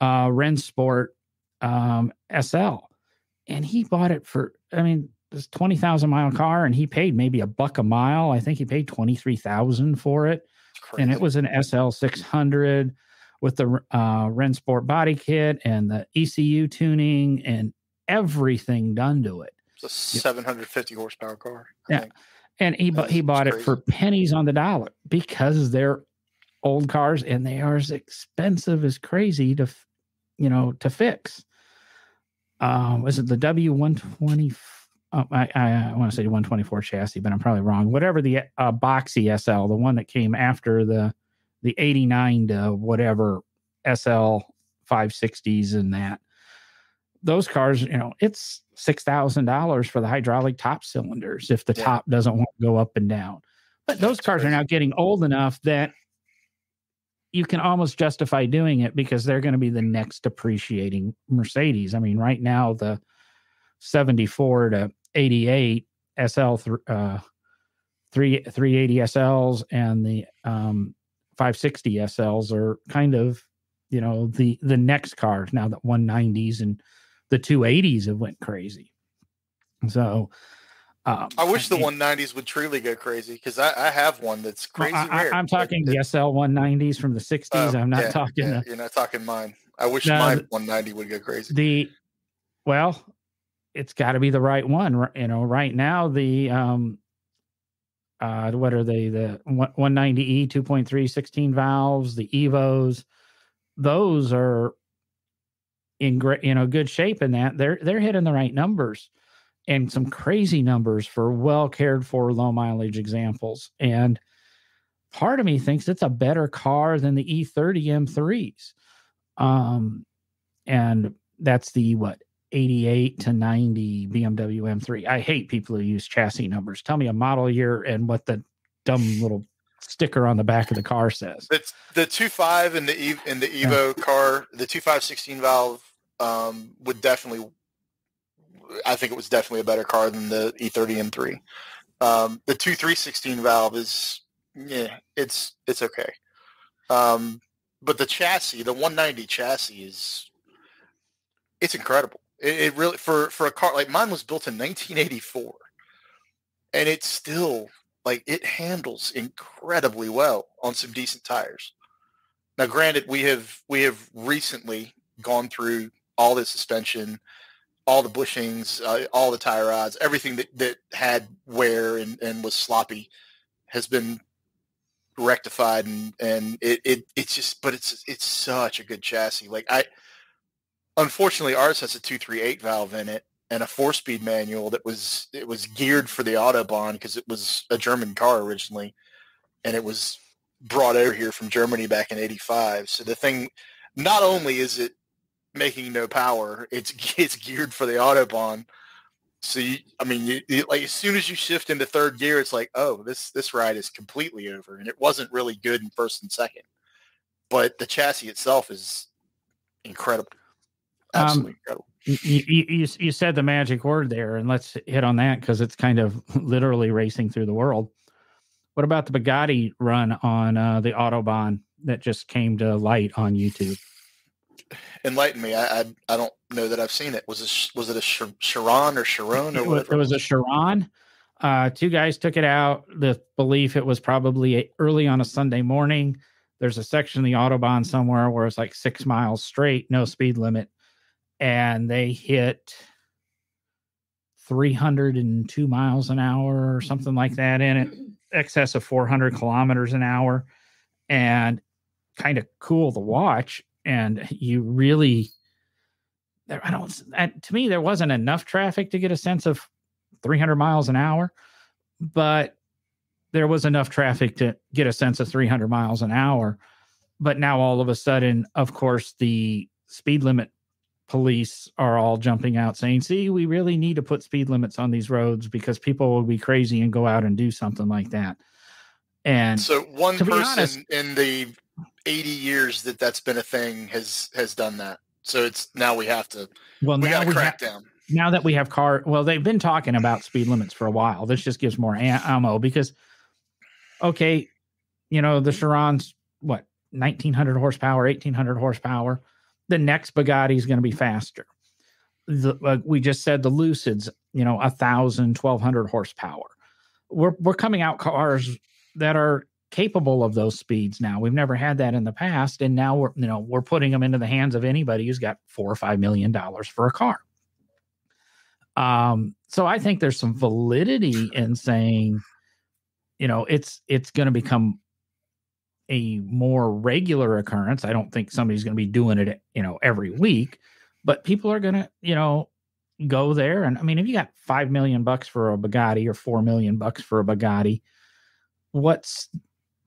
Rennsport SL. And he bought it for, this 20,000 mile car, and he paid maybe $1 a mile. I think he paid 23,000 for it. And it was an SL 600 with the Rennsport body kit and the ECU tuning and everything done to it. It's a 750 horsepower car. I think. And he bought it for pennies on the dollar because they're old cars and they are as expensive as crazy to fix. Was it the W120? I want to say 124 chassis, but I'm probably wrong. Whatever the boxy SL, the one that came after the 89 to whatever SL 560s and that. Those cars, it's $6,000 for the hydraulic top cylinders if the top doesn't want to go up and down. But those cars are now getting old enough that you can almost justify doing it because they're going to be the next depreciating Mercedes. I mean, right now, the 74 to 88 SL 380 SLs and the 560 SLs are kind of, the next cars now that 190s and the 280s have went crazy. So I wish the 190s would truly go crazy because I have one that's crazy rare. I'm talking the SL 190s from the 60s. I'm not talking. You're not talking mine. I wish my 190 would go crazy. It's got to be the right one. Right now the what are they? The 190E 2.3 16 valves, the Evos. Those are in great, good shape in that they're hitting the right numbers. And some crazy numbers for well cared for low mileage examples. And part of me thinks it's a better car than the E30 M3s. And that's the 88 to 90 BMW M3. I hate people who use chassis numbers. Tell me a model year and what the dumb little sticker on the back of the car says. It's the 2.5 in the Evo car, the 2.5 16 valve would definitely. I think it was definitely a better car than the E30 M3. The 2.3 16 valve is, it's okay. But the chassis, the 190 chassis it's incredible. It really, for a car, like mine was built in 1984 and it's still it handles incredibly well on some decent tires. Now, granted, we have recently gone through all the suspension, all the bushings, all the tie rods, everything that had wear and was sloppy has been rectified, and it's just, but it's such a good chassis. Unfortunately, ours has a 238 valve in it and a 4-speed manual it was geared for the Autobahn because it was a German car originally, and it was brought over here from Germany back in '85. So the thing, not only is it making no power, it's geared for the Autobahn, So like as soon as you shift into third gear, it's like, oh, this ride is completely over, and it wasn't really good in first and second, but the chassis itself is incredible, absolutely incredible. You said the magic word there, and let's hit on that because it's kind of literally racing through the world. What about the Bugatti run on the Autobahn that just came to light on YouTube? Enlighten me. I don't know that I've seen it. Was it a Chiron or Chiron or whatever? It was a Chiron. Two guys took it out. The belief it was probably early on a Sunday morning. There's a section of the Autobahn somewhere where it's like 6 miles straight, no speed limit. And they hit 302 miles an hour or something like that in it, excess of 400 kilometers an hour, and kind of cool to watch. And you really, to me, there wasn't enough traffic to get a sense of 300 miles an hour, but there was enough traffic to get a sense of 300 miles an hour. But now all of a sudden, of course, the speed limit police are all jumping out saying, see, we really need to put speed limits on these roads because people will be crazy and go out and do something like that. And so one person in the 80 years that's been a thing has done that. So it's now we have to, we got to crack down. Now that we have they've been talking about speed limits for a while. This just gives more ammo because, okay, the Chiron's 1,900 horsepower, 1,800 horsepower. The next Bugatti is going to be faster. We just said the Lucid's, 1,000, 1,200 horsepower. We're coming out cars that are capable of those speeds now. We've never had that in the past, and now we're putting them into the hands of anybody who's got $4 or $5 million for a car. So I think there's some validity in saying, it's going to become a more regular occurrence. I don't think somebody's going to be doing it, every week, but people are going to, go there. And I mean, if you got $5 million for a Bugatti or $4 million for a Bugatti, what's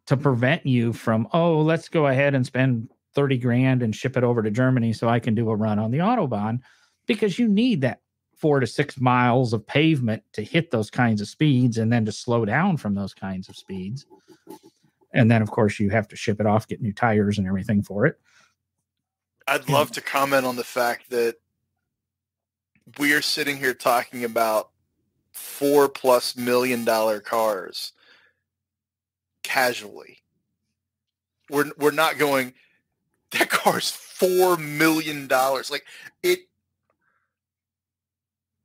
to prevent you from, let's go ahead and spend 30 grand and ship it over to Germany so I can do a run on the Autobahn, because you need that 4 to 6 miles of pavement to hit those kinds of speeds and then to slow down from those kinds of speeds. And then, of course, you have to ship it off, get new tires and everything for it. I'd love to comment on the fact that we are sitting here talking about $4+ million cars casually. We're not going, that car's $4 million. Like it.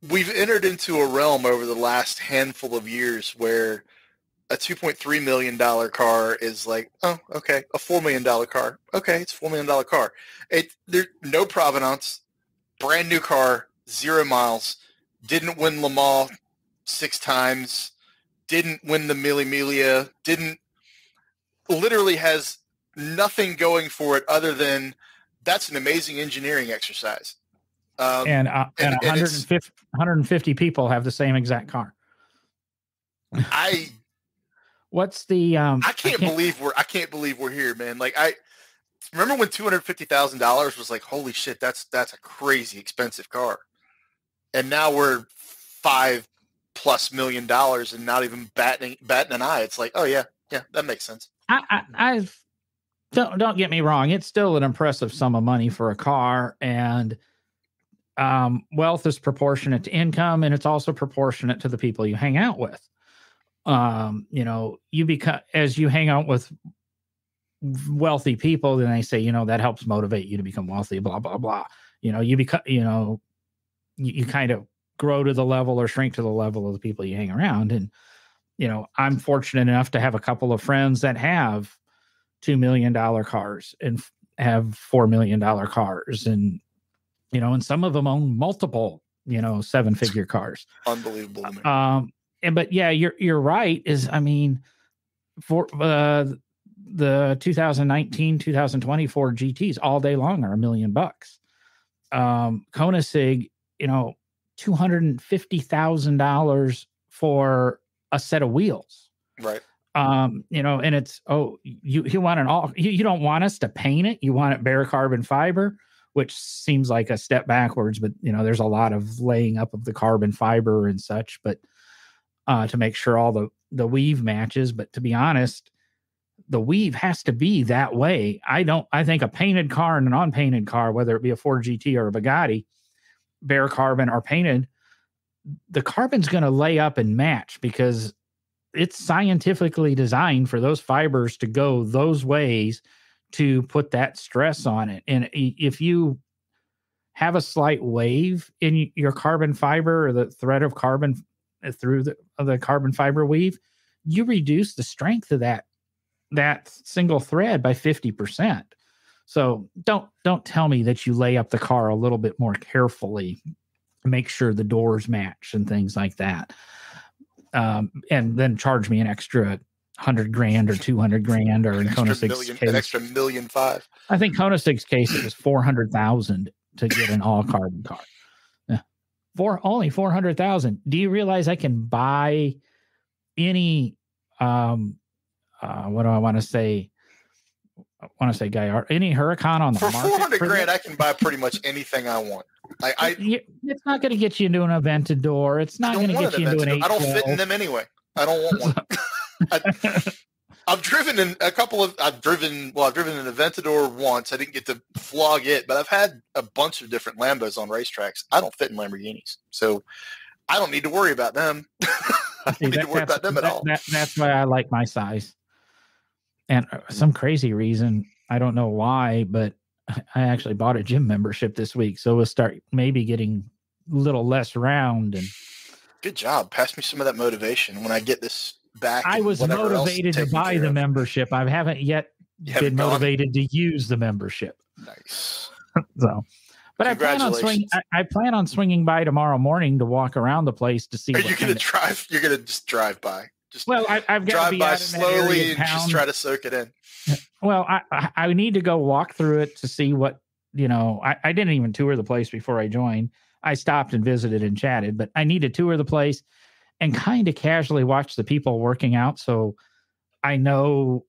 We've entered into a realm over the last handful of years where a $2.3 million car is like, oh, okay, a $4 million car. Okay, it's a $4 million car. There's no provenance, brand new car, 0 miles, didn't win Le Mans 6 times, didn't win the Mille Miglia, literally has nothing going for it other than that's an amazing engineering exercise. And 150 people have the same exact car. What's the I can't believe we're here, man. Like I remember when $250,000 was like, holy shit, that's a crazy expensive car. And now we're $5+ million and not even batting an eye. It's like, oh yeah, that makes sense. Don't get me wrong, it's still an impressive sum of money for a car, and wealth is proportionate to income, and it's also proportionate to the people you hang out with. You become, as you hang out with wealthy people, then they say, that helps motivate you to become wealthy, blah, blah, blah. You become, you kind of grow to the level or shrink to the level of the people you hang around. And, I'm fortunate enough to have a couple of friends that have $2 million cars and have $4 million cars. And, and some of them own multiple, 7-figure cars. Unbelievable. But yeah, you're right. For the 2019, 2020 Ford GTs all day long are $1 million. Koenigsegg, $250,000 for a set of wheels. Right. And it's, you want you don't want us to paint it. You want it bare carbon fiber. which seems like a step backwards, but there's a lot of laying up of the carbon fiber and such, but to make sure all the weave matches. But to be honest, the weave has to be that way. I think a painted car and an unpainted car, whether it be a Ford GT or a Bugatti, bare carbon or painted, the carbon's going to lay up and match because it's scientifically designed for those fibers to go those ways to put that stress on it. And if you have a slight wave in your carbon fiber or the thread of carbon through the carbon fiber weave, you reduce the strength of that single thread by 50%. So don't tell me that you lay up the car a little bit more carefully, make sure the doors match and things like that. And then charge me an extra $100,000 or $200,000 or in Koenigsegg's case, an extra $1.5 million. I think Koenigsegg's case, it was $400,000 to get an all carbon car. For only $400,000. Do you realize I can buy any what do I want to say? I want to say any Huracan on the for market. For $400,000, I can buy pretty much anything I want. It's not going to get you into an Aventador. It's not going to get you into an 812. I don't fit in them anyway. I don't want one. I've driven an Aventador once. I didn't get to flog it, but I've had a bunch of different Lambos on racetracks. I don't fit in Lamborghinis, so I don't need to worry about them. I don't need to worry about them at all. That's why I like my size. And some crazy reason, I don't know why, but I actually bought a gym membership this week, so we'll start maybe getting a little less round. And good job. Pass me some of that motivation when I get this back. I was motivated to buy the membership. I haven't yet been motivated to use the membership. Nice. So, but I plan on swinging by tomorrow morning to walk around the place to see. Are you going to drive? You're going to just drive by. I've got drive to be by out slowly and just try to soak it in. Well, I need to go walk through it to see what, I didn't even tour the place before I joined. I stopped and visited and chatted, but I need to tour the place and kind of casually watch the people working out. So I know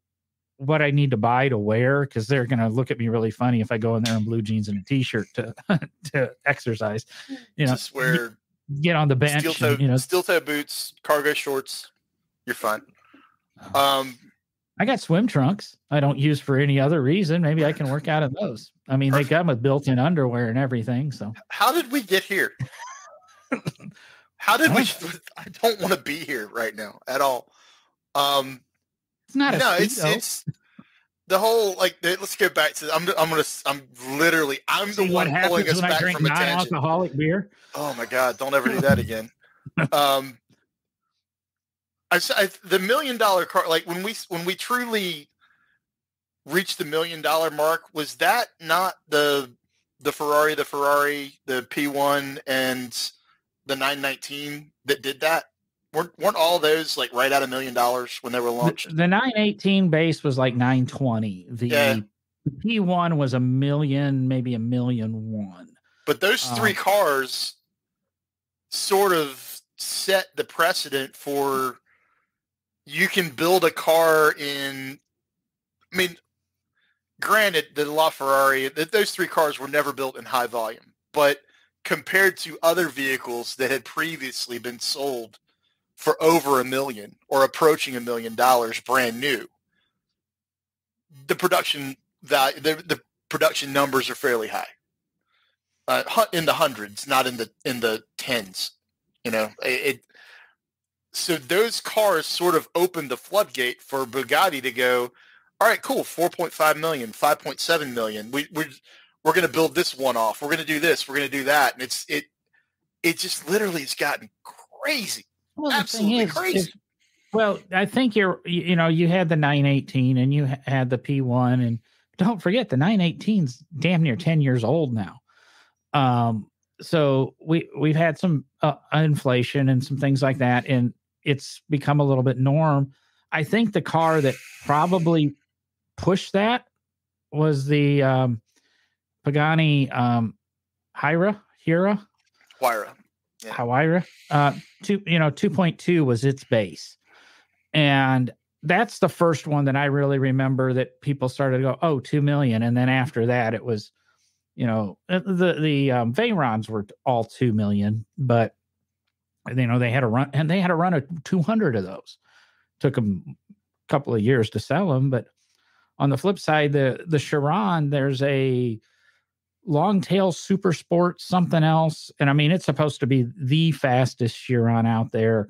what I need to buy to wear, because they're going to look at me really funny if I go in there in blue jeans and a t-shirt to exercise, just wear, get on the bench, steel toe boots, cargo shorts. You're fine. I got swim trunks I don't use for any other reason. Maybe I can work out in those. I mean, Perfect. They come with built-in underwear and everything. So how did we get here? How did we? I don't want to be here right now at all. It's not it's the whole let's go back to. I'm the one pulling us back from a tangent. Non-alcoholic beer. Oh my God! Don't ever do that again. The $1 million car, when we truly reached the $1 million mark, was that not the Ferrari, the P1 and the 919 that did that? Weren't all those right at $1 million when they were launched? The 918 base was like 920. The P1 was $1 million, maybe $1.1 million. But those three cars sort of set the precedent for. You can build a car granted, the LaFerrari, those three cars were never built in high volume, but compared to other vehicles that had previously been sold for over $1 million or approaching $1 million brand new, the production value, the production numbers are fairly high, in the hundreds, not in the tens. So those cars sort of opened the floodgate for Bugatti to go, all right, cool, 4.5 million, 5.7 million. We're going to build this one off. We're going to do this. We're going to do that. And it just literally has gotten crazy. Well, absolutely crazy. I think you had the 918 and you had the P1, and don't forget the 918's damn near 10 years old now. So we've had some inflation and some things like that, and it's become a little bit norm. I think the car that probably pushed that was the Pagani Huayra. Yeah. Huayra. 2.2 was its base, and that's the first one that I really remember that people started to go, oh, 2 million, and then after that it was the Veyrons were all 2 million, but they had a run, and they had a run of 200 of those. Took them a couple of years to sell them, but on the flip side, the Chiron, there's a long tail super sport something else, and I mean it's supposed to be the fastest Chiron out there.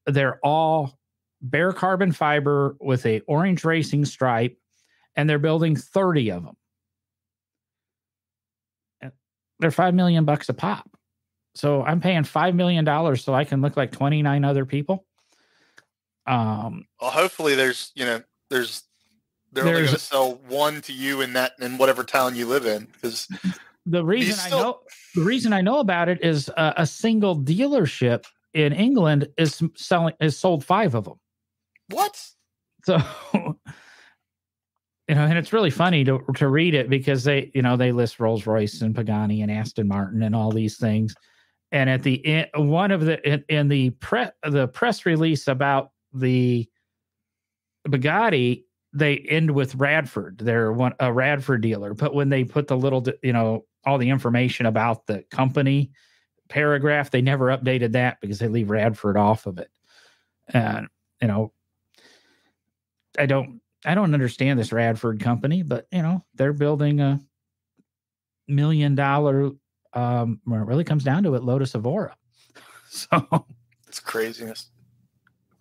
They're all bare carbon fiber with a orange racing stripe, and they're building 30 of them. They're $5 million a pop. So I'm paying $5 million so I can look like 29 other people. Well, hopefully they're only going to sell one to you in whatever town you live in. Because the reason I know about it is a single dealership in England is sold 5 of them. What? So, and it's really funny to read it because they list Rolls Royce and Pagani and Aston Martin and all these things. And at the end, the press release about the Bugatti, they end with Radford. They're a Radford dealer. But when they put the little, all the information about the company paragraph, they never updated that because they leave Radford off of it. And, I don't understand this Radford company, but, they're building a $1 million, where it really comes down to it, Lotus Evora. So it's craziness.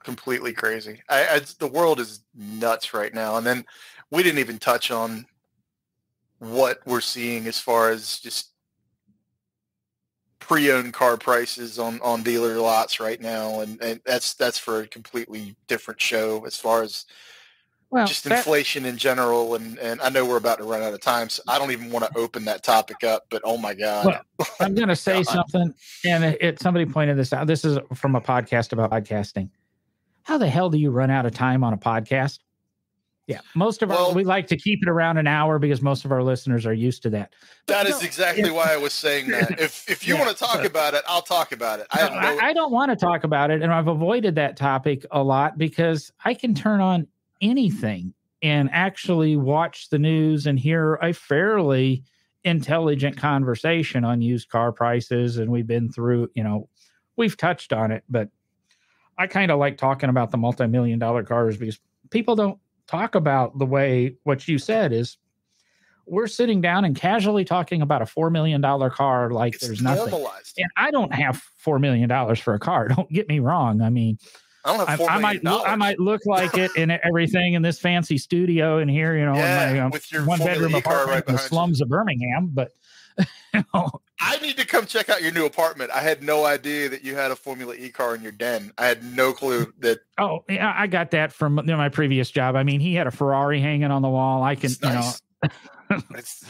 Completely crazy. The world is nuts right now. And then we didn't even touch on what we're seeing as far as just pre-owned car prices on dealer lots right now. And that's for a completely different show as far as inflation in general. And I know we're about to run out of time, so I don't even want to open that topic up, but oh my God. Well, I'm going to say something, and somebody pointed this out. This is from a podcast about podcasting. How the hell do you run out of time on a podcast? Yeah, we like to keep it around an hour because most of our listeners are used to that. That is exactly why I was saying that. If you want to talk about it, I'll talk about it. I don't want to talk about it, and I've avoided that topic a lot because I can turn on anything and actually watch the news and hear a fairly intelligent conversation on used car prices. And we've been through, we've touched on it, but I kind of like talking about the multi-million-dollar cars because people don't talk about the way what you said is we're sitting down and casually talking about a $4 million car like it's there's nothing. Normalized. And I don't have $4 million for a car. Don't get me wrong. I mean, I don't have $4 million. I might look like it in everything in this fancy studio in here, in my with your one-bedroom apartment right in the slums of Birmingham. But I need to come check out your new apartment. I had no idea that you had a Formula E car in your den. I had no clue that. Oh, yeah, I got that from my previous job. I mean, he had a Ferrari hanging on the wall. I can, nice.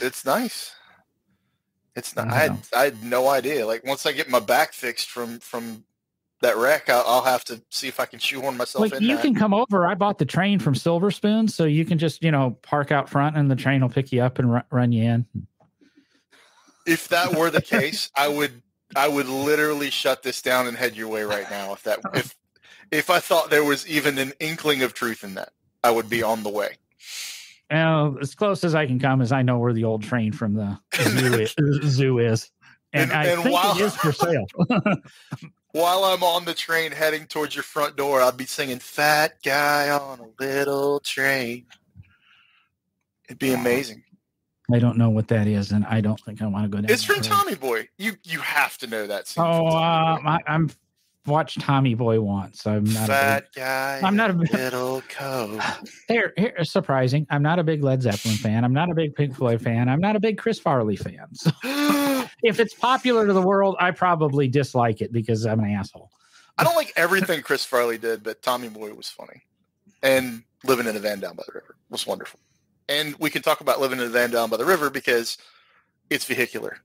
It's nice. It's not. I had no idea. Like once I get my back fixed from that wreck, I'll have to see if I can shoehorn myself in. You can come over. I bought the train from Silver Spoon, so you can just park out front, and the train will pick you up and run you in. If that were the case, I would literally shut this down and head your way right now. If I thought there was even an inkling of truth in that, I would be on the way. As close as I can come is I know where the old train from the zoo is. And I think it is for sale. While I'm on the train heading towards your front door, I'll be singing Fat Guy on a Little Train. It'd be amazing. I don't know what that is, and I don't think I want to go down. It's from Tommy Boy. You have to know that scene. I'm watched Tommy Boy once. I'm not Fat Guy. I'm not a little coat. Here, surprising. I'm not a big Led Zeppelin fan. I'm not a big Pink Floyd fan. I'm not a big Chris Farley fan. So if it's popular to the world, I probably dislike it because I'm an asshole. I don't like everything Chris Farley did, but Tommy Boy was funny. And Living in a Van Down by the River was wonderful. And we can talk about Living in a Van Down by the River because it's vehicular.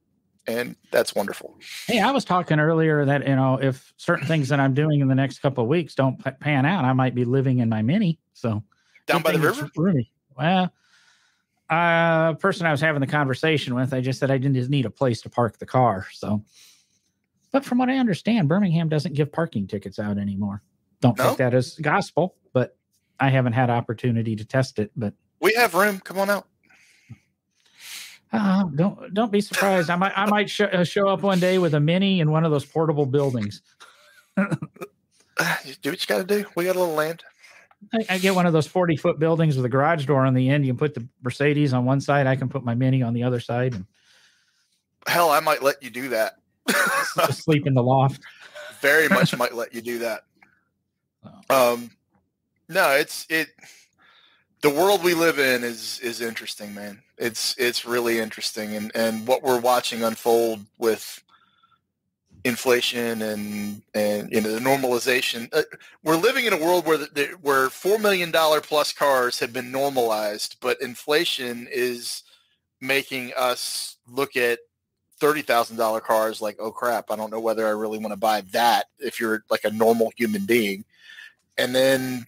And that's wonderful. Hey, I was talking earlier that, if certain things that I'm doing in the next couple of weeks don't pan out, I might be living in my Mini. So down by the river? Well, person I was having the conversation with, I just said I didn't just need a place to park the car. So, but from what I understand, Birmingham doesn't give parking tickets out anymore. Don't take that as gospel, but I haven't had opportunity to test it. But we have room. Come on out. Don't be surprised. I might show up one day with a Mini in one of those portable buildings. You do what you got to do. We got a little land. I get one of those 40-foot buildings with a garage door on the end. You can put the Mercedes on one side. I can put my Mini on the other side. And hell, I might let you do that. Sleep in the loft. Very much might let you do that. No, the world we live in is interesting, man. It's really interesting, and what we're watching unfold with inflation and the normalization. We're living in a world where $4 million plus cars have been normalized, but inflation is making us look at $30,000 cars like, oh crap, I don't know whether I really want to buy that if you're like a normal human being. And then,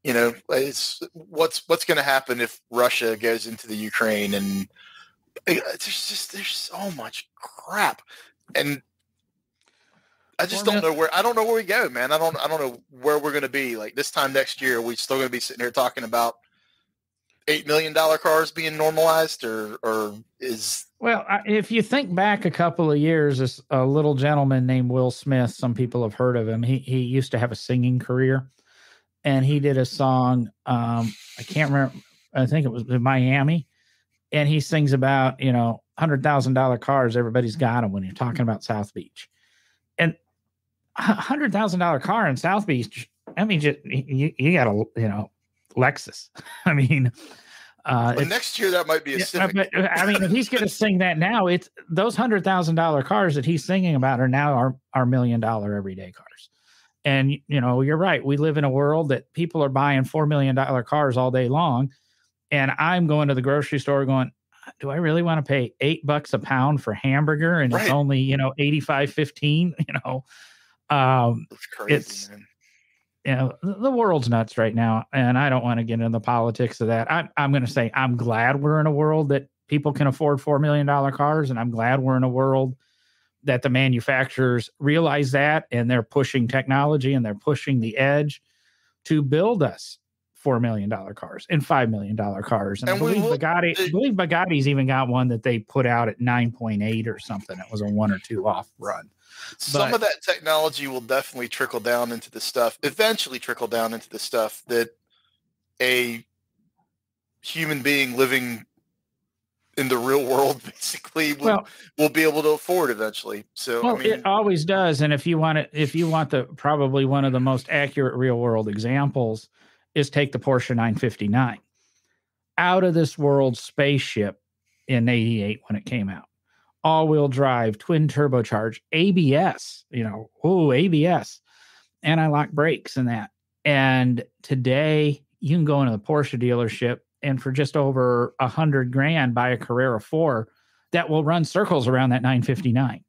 it's what's going to happen if Russia goes into the Ukraine, and there's so much crap. And I just don't know where we go, man. I don't know where we're going to be. Like this time next year, are we still going to be sitting here talking about $8 million cars being normalized, or is? Well, if you think back a couple of years, this a little gentleman named Will Smith, some people have heard of him. He used to have a singing career, and he did a song. I can't remember. I think it was in Miami, and he sings about $100,000 cars. Everybody's got them when you're talking about South Beach, and $100,000 car in South Beach. I mean, you got a Lexus. I mean. Next year that might be a Civic. But, I mean, if he's going to sing that now, it's those $100,000 cars that he's singing about are now our $1 million everyday cars. And you're right. We live in a world that people are buying $4 million cars all day long, and I'm going to the grocery store going, do I really want to pay $8 a pound for hamburger? And It's only $85.15. That's crazy, man. The world's nuts right now, and I don't want to get into the politics of that. I'm going to say I'm glad we're in a world that people can afford $4 million cars, and I'm glad we're in a world that the manufacturers realize that, and they're pushing technology and they're pushing the edge to build us $4 million cars and $5 million cars. And I believe Bugatti's even got one that they put out at 9.8 or something. It was a 1 or 2 off run. Some of that technology will definitely eventually trickle down into the stuff that a human being living in the real world basically will be able to afford eventually. So it always does. And if you want probably one of the most accurate real world examples is take the Porsche 959, out of this world spaceship in '88 when it came out. All-wheel drive, twin turbocharged, ABS, ABS, anti-lock brakes and that. And today you can go into the Porsche dealership and for just over $100,000 buy a Carrera 4 that will run circles around that 959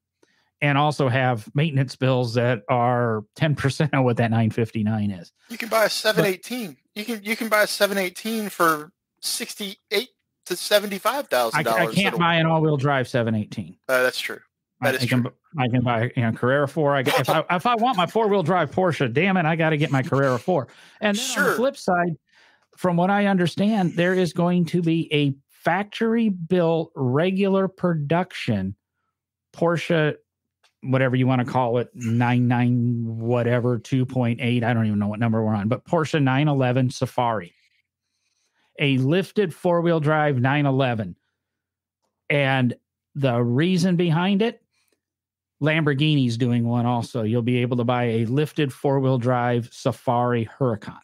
and also have maintenance bills that are 10% of what that 959 is. You can buy a 718. You can buy a 718 for $68,000 to $75,000. I can't buy an all-wheel drive 718. That's true. That is true. I can buy Carrera 4. If I want my 4-wheel drive Porsche, damn it, I got to get my Carrera 4. And then on the flip side, from what I understand, there is going to be a factory-built, regular production Porsche, whatever you want to call it, 99 whatever, 2.8. I don't even know what number we're on, but Porsche 911 Safari. A lifted 4-wheel drive 911. And the reason behind it, Lamborghini's doing one also. You'll be able to buy a lifted 4-wheel drive Safari Huracan.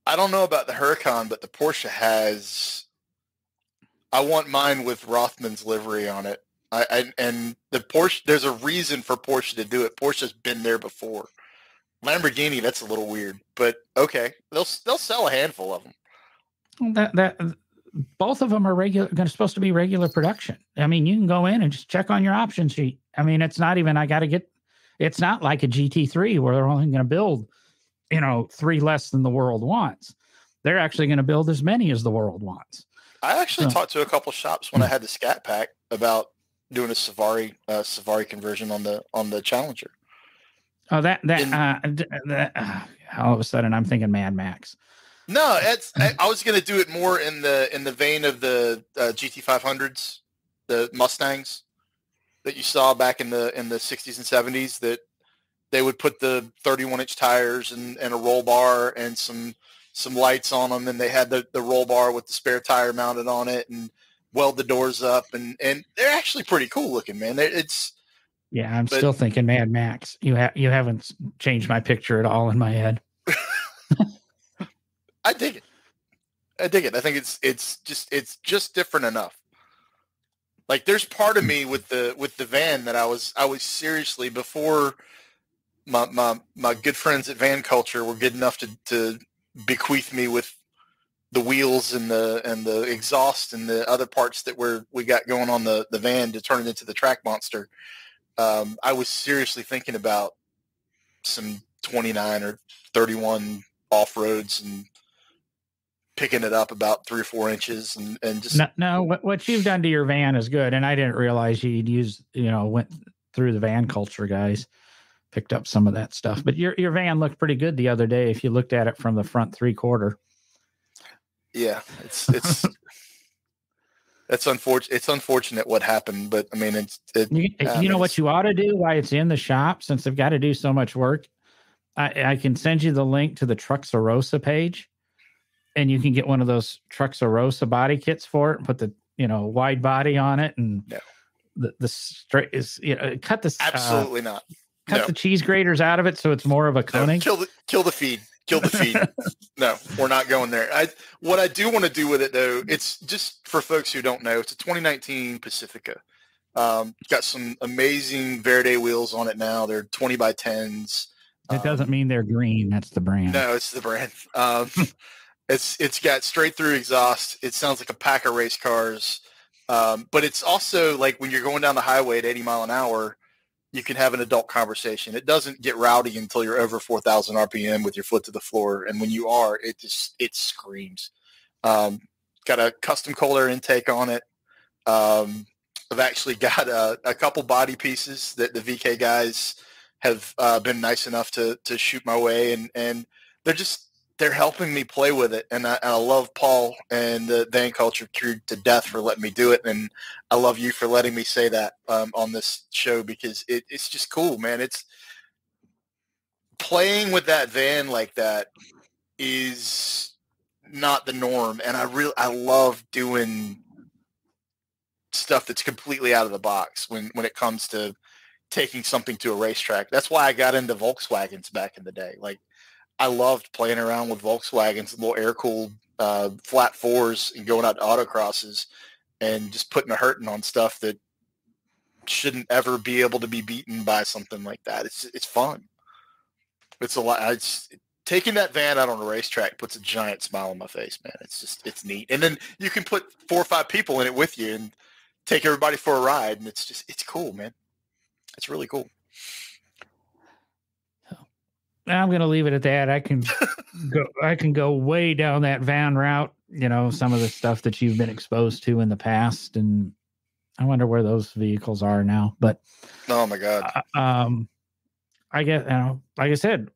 I don't know about the Huracan, but the Porsche has. I want mine with Rothman's livery on it. And the Porsche, there's a reason for Porsche to do it. Porsche's been there before. Lamborghini, that's a little weird, but okay, they'll sell a handful of them. That both of them are supposed to be regular production. I mean, you can go in and just check on your option sheet. I mean, it's not even it's not like a GT3 where they're only going to build 3 less than the world wants. They're actually going to build as many as the world wants. I actually talked to a couple shops when I had the Scat Pack about doing a Safari conversion on the Challenger. Oh, all of a sudden I'm thinking Mad Max. No, I was going to do it more in the vein of the GT500s, the Mustangs that you saw back in the 60s and 70s, that they would put the 31-inch tires and a roll bar and some lights on them, and they had the roll bar with the spare tire mounted on it and weld the doors up, and they're actually pretty cool looking, man. I'm still thinking Mad Max. You haven't changed my picture at all in my head. I dig it. I think it's just different enough. Like, there's part of me with the van that I was seriously, before my good friends at Van Culture were good enough to bequeath me with the wheels and the exhaust and the other parts that we got going on the van to turn it into the track monster. I was seriously thinking about some 29 or 31 off roads and picking it up about 3 or 4 inches and just no. What you've done to your van is good, and I didn't realize you'd went through the Van Culture guys, picked up some of that stuff. But your van looked pretty good the other day if you looked at it from the front 3/4. Yeah, it's that's unfortunate. It's unfortunate what happened, but I mean, you know what you ought to do? Why it's in the shop, since they've got to do so much work. I can send you the link to the Truxarosa page, and you can get one of those Truxarosa body kits for it and put the wide body on it, and the straight is cut the absolutely not cut the cheese graters out of it so it's more of a coning. No, kill the feed. Kill the feed. No, we're not going there. What I do want to do with it, though, it's just for folks who don't know, it's a 2019 Pacifica. Got some amazing Verde wheels on it now. They're 20 by 10s. It doesn't mean they're green. That's the brand. No, it's the brand. It's got straight through exhaust. It sounds like a pack of race cars. But it's also like when you're going down the highway at 80 mile an hour, you can have an adult conversation. It doesn't get rowdy until you're over 4,000 RPM with your foot to the floor. And when you are, it screams. Got a custom cold air intake on it. I've actually got a couple body pieces that the VK guys have been nice enough to shoot my way. And they're helping me play with it. And I love Paul and the Van Culture crew to death for letting me do it. And I love you for letting me say that on this show, because it's just cool, man. It's playing with that van like that is not the norm. And I love doing stuff that's completely out of the box when it comes to taking something to a racetrack. That's why I got into Volkswagens back in the day. Like, I loved playing around with Volkswagens, little air-cooled flat fours, and going out to autocrosses and just putting a hurting on stuff that shouldn't ever be able to be beaten by something like that. It's fun. It's a lot. Taking that van out on a racetrack puts a giant smile on my face, man. It's neat. And then you can put 4 or 5 people in it with you and take everybody for a ride, and it's cool, man. It's really cool. I'm going to leave it at that. I can go way down that van route, some of the stuff that you've been exposed to in the past. And I wonder where those vehicles are now, but oh my God. I guess, like I said,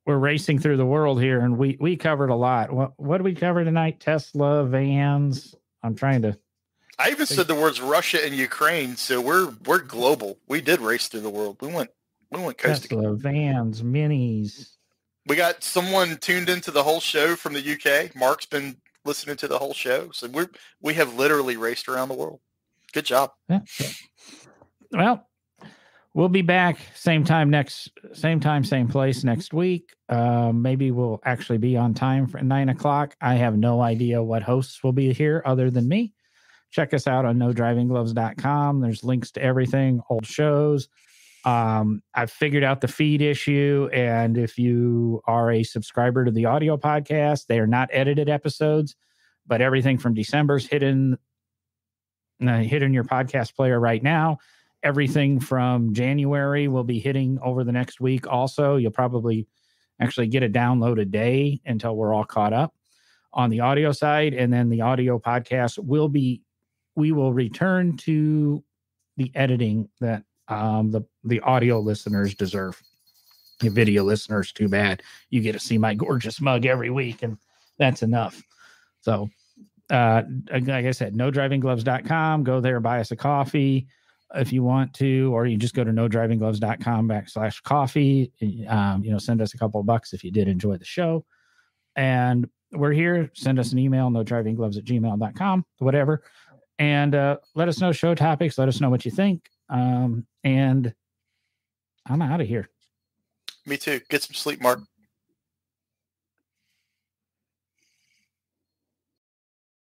we're racing through the world here, and we covered a lot. What did we cover tonight? Tesla, vans. I'm trying to, I even said the words Russia and Ukraine. So we're global. We did race through the world. We went coast to coast. Vans, minis. We got someone tuned into the whole show from the UK. Mark's been listening to the whole show. So we have literally raced around the world. Good job. Yeah. Well, we'll be back same time, same place next week. Maybe we'll actually be on time for 9:00. I have no idea what hosts will be here other than me. Check us out on NoDrivingGloves.com. There's links to everything, old shows. I've figured out the feed issue, and if you are a subscriber to the audio podcast, they are not edited episodes, but everything from December's hidden your podcast player right now. Everything from January will be hitting over the next week. Also, you'll probably actually get a download a day until we're all caught up on the audio side, and then the audio podcast we will return to the editing that the audio listeners deserve. The video listeners, too bad. You get to see my gorgeous mug every week, and that's enough. So, like I said, nodrivinggloves.com. Go there, buy us a coffee if you want to, or you just go to nodrivinggloves.com/coffee. Send us a couple of bucks if you did enjoy the show. And we're here. Send us an email, nodrivinggloves@gmail.com, whatever. And let us know show topics. Let us know what you think. And I'm out of here. Me too. Get some sleep, Mark.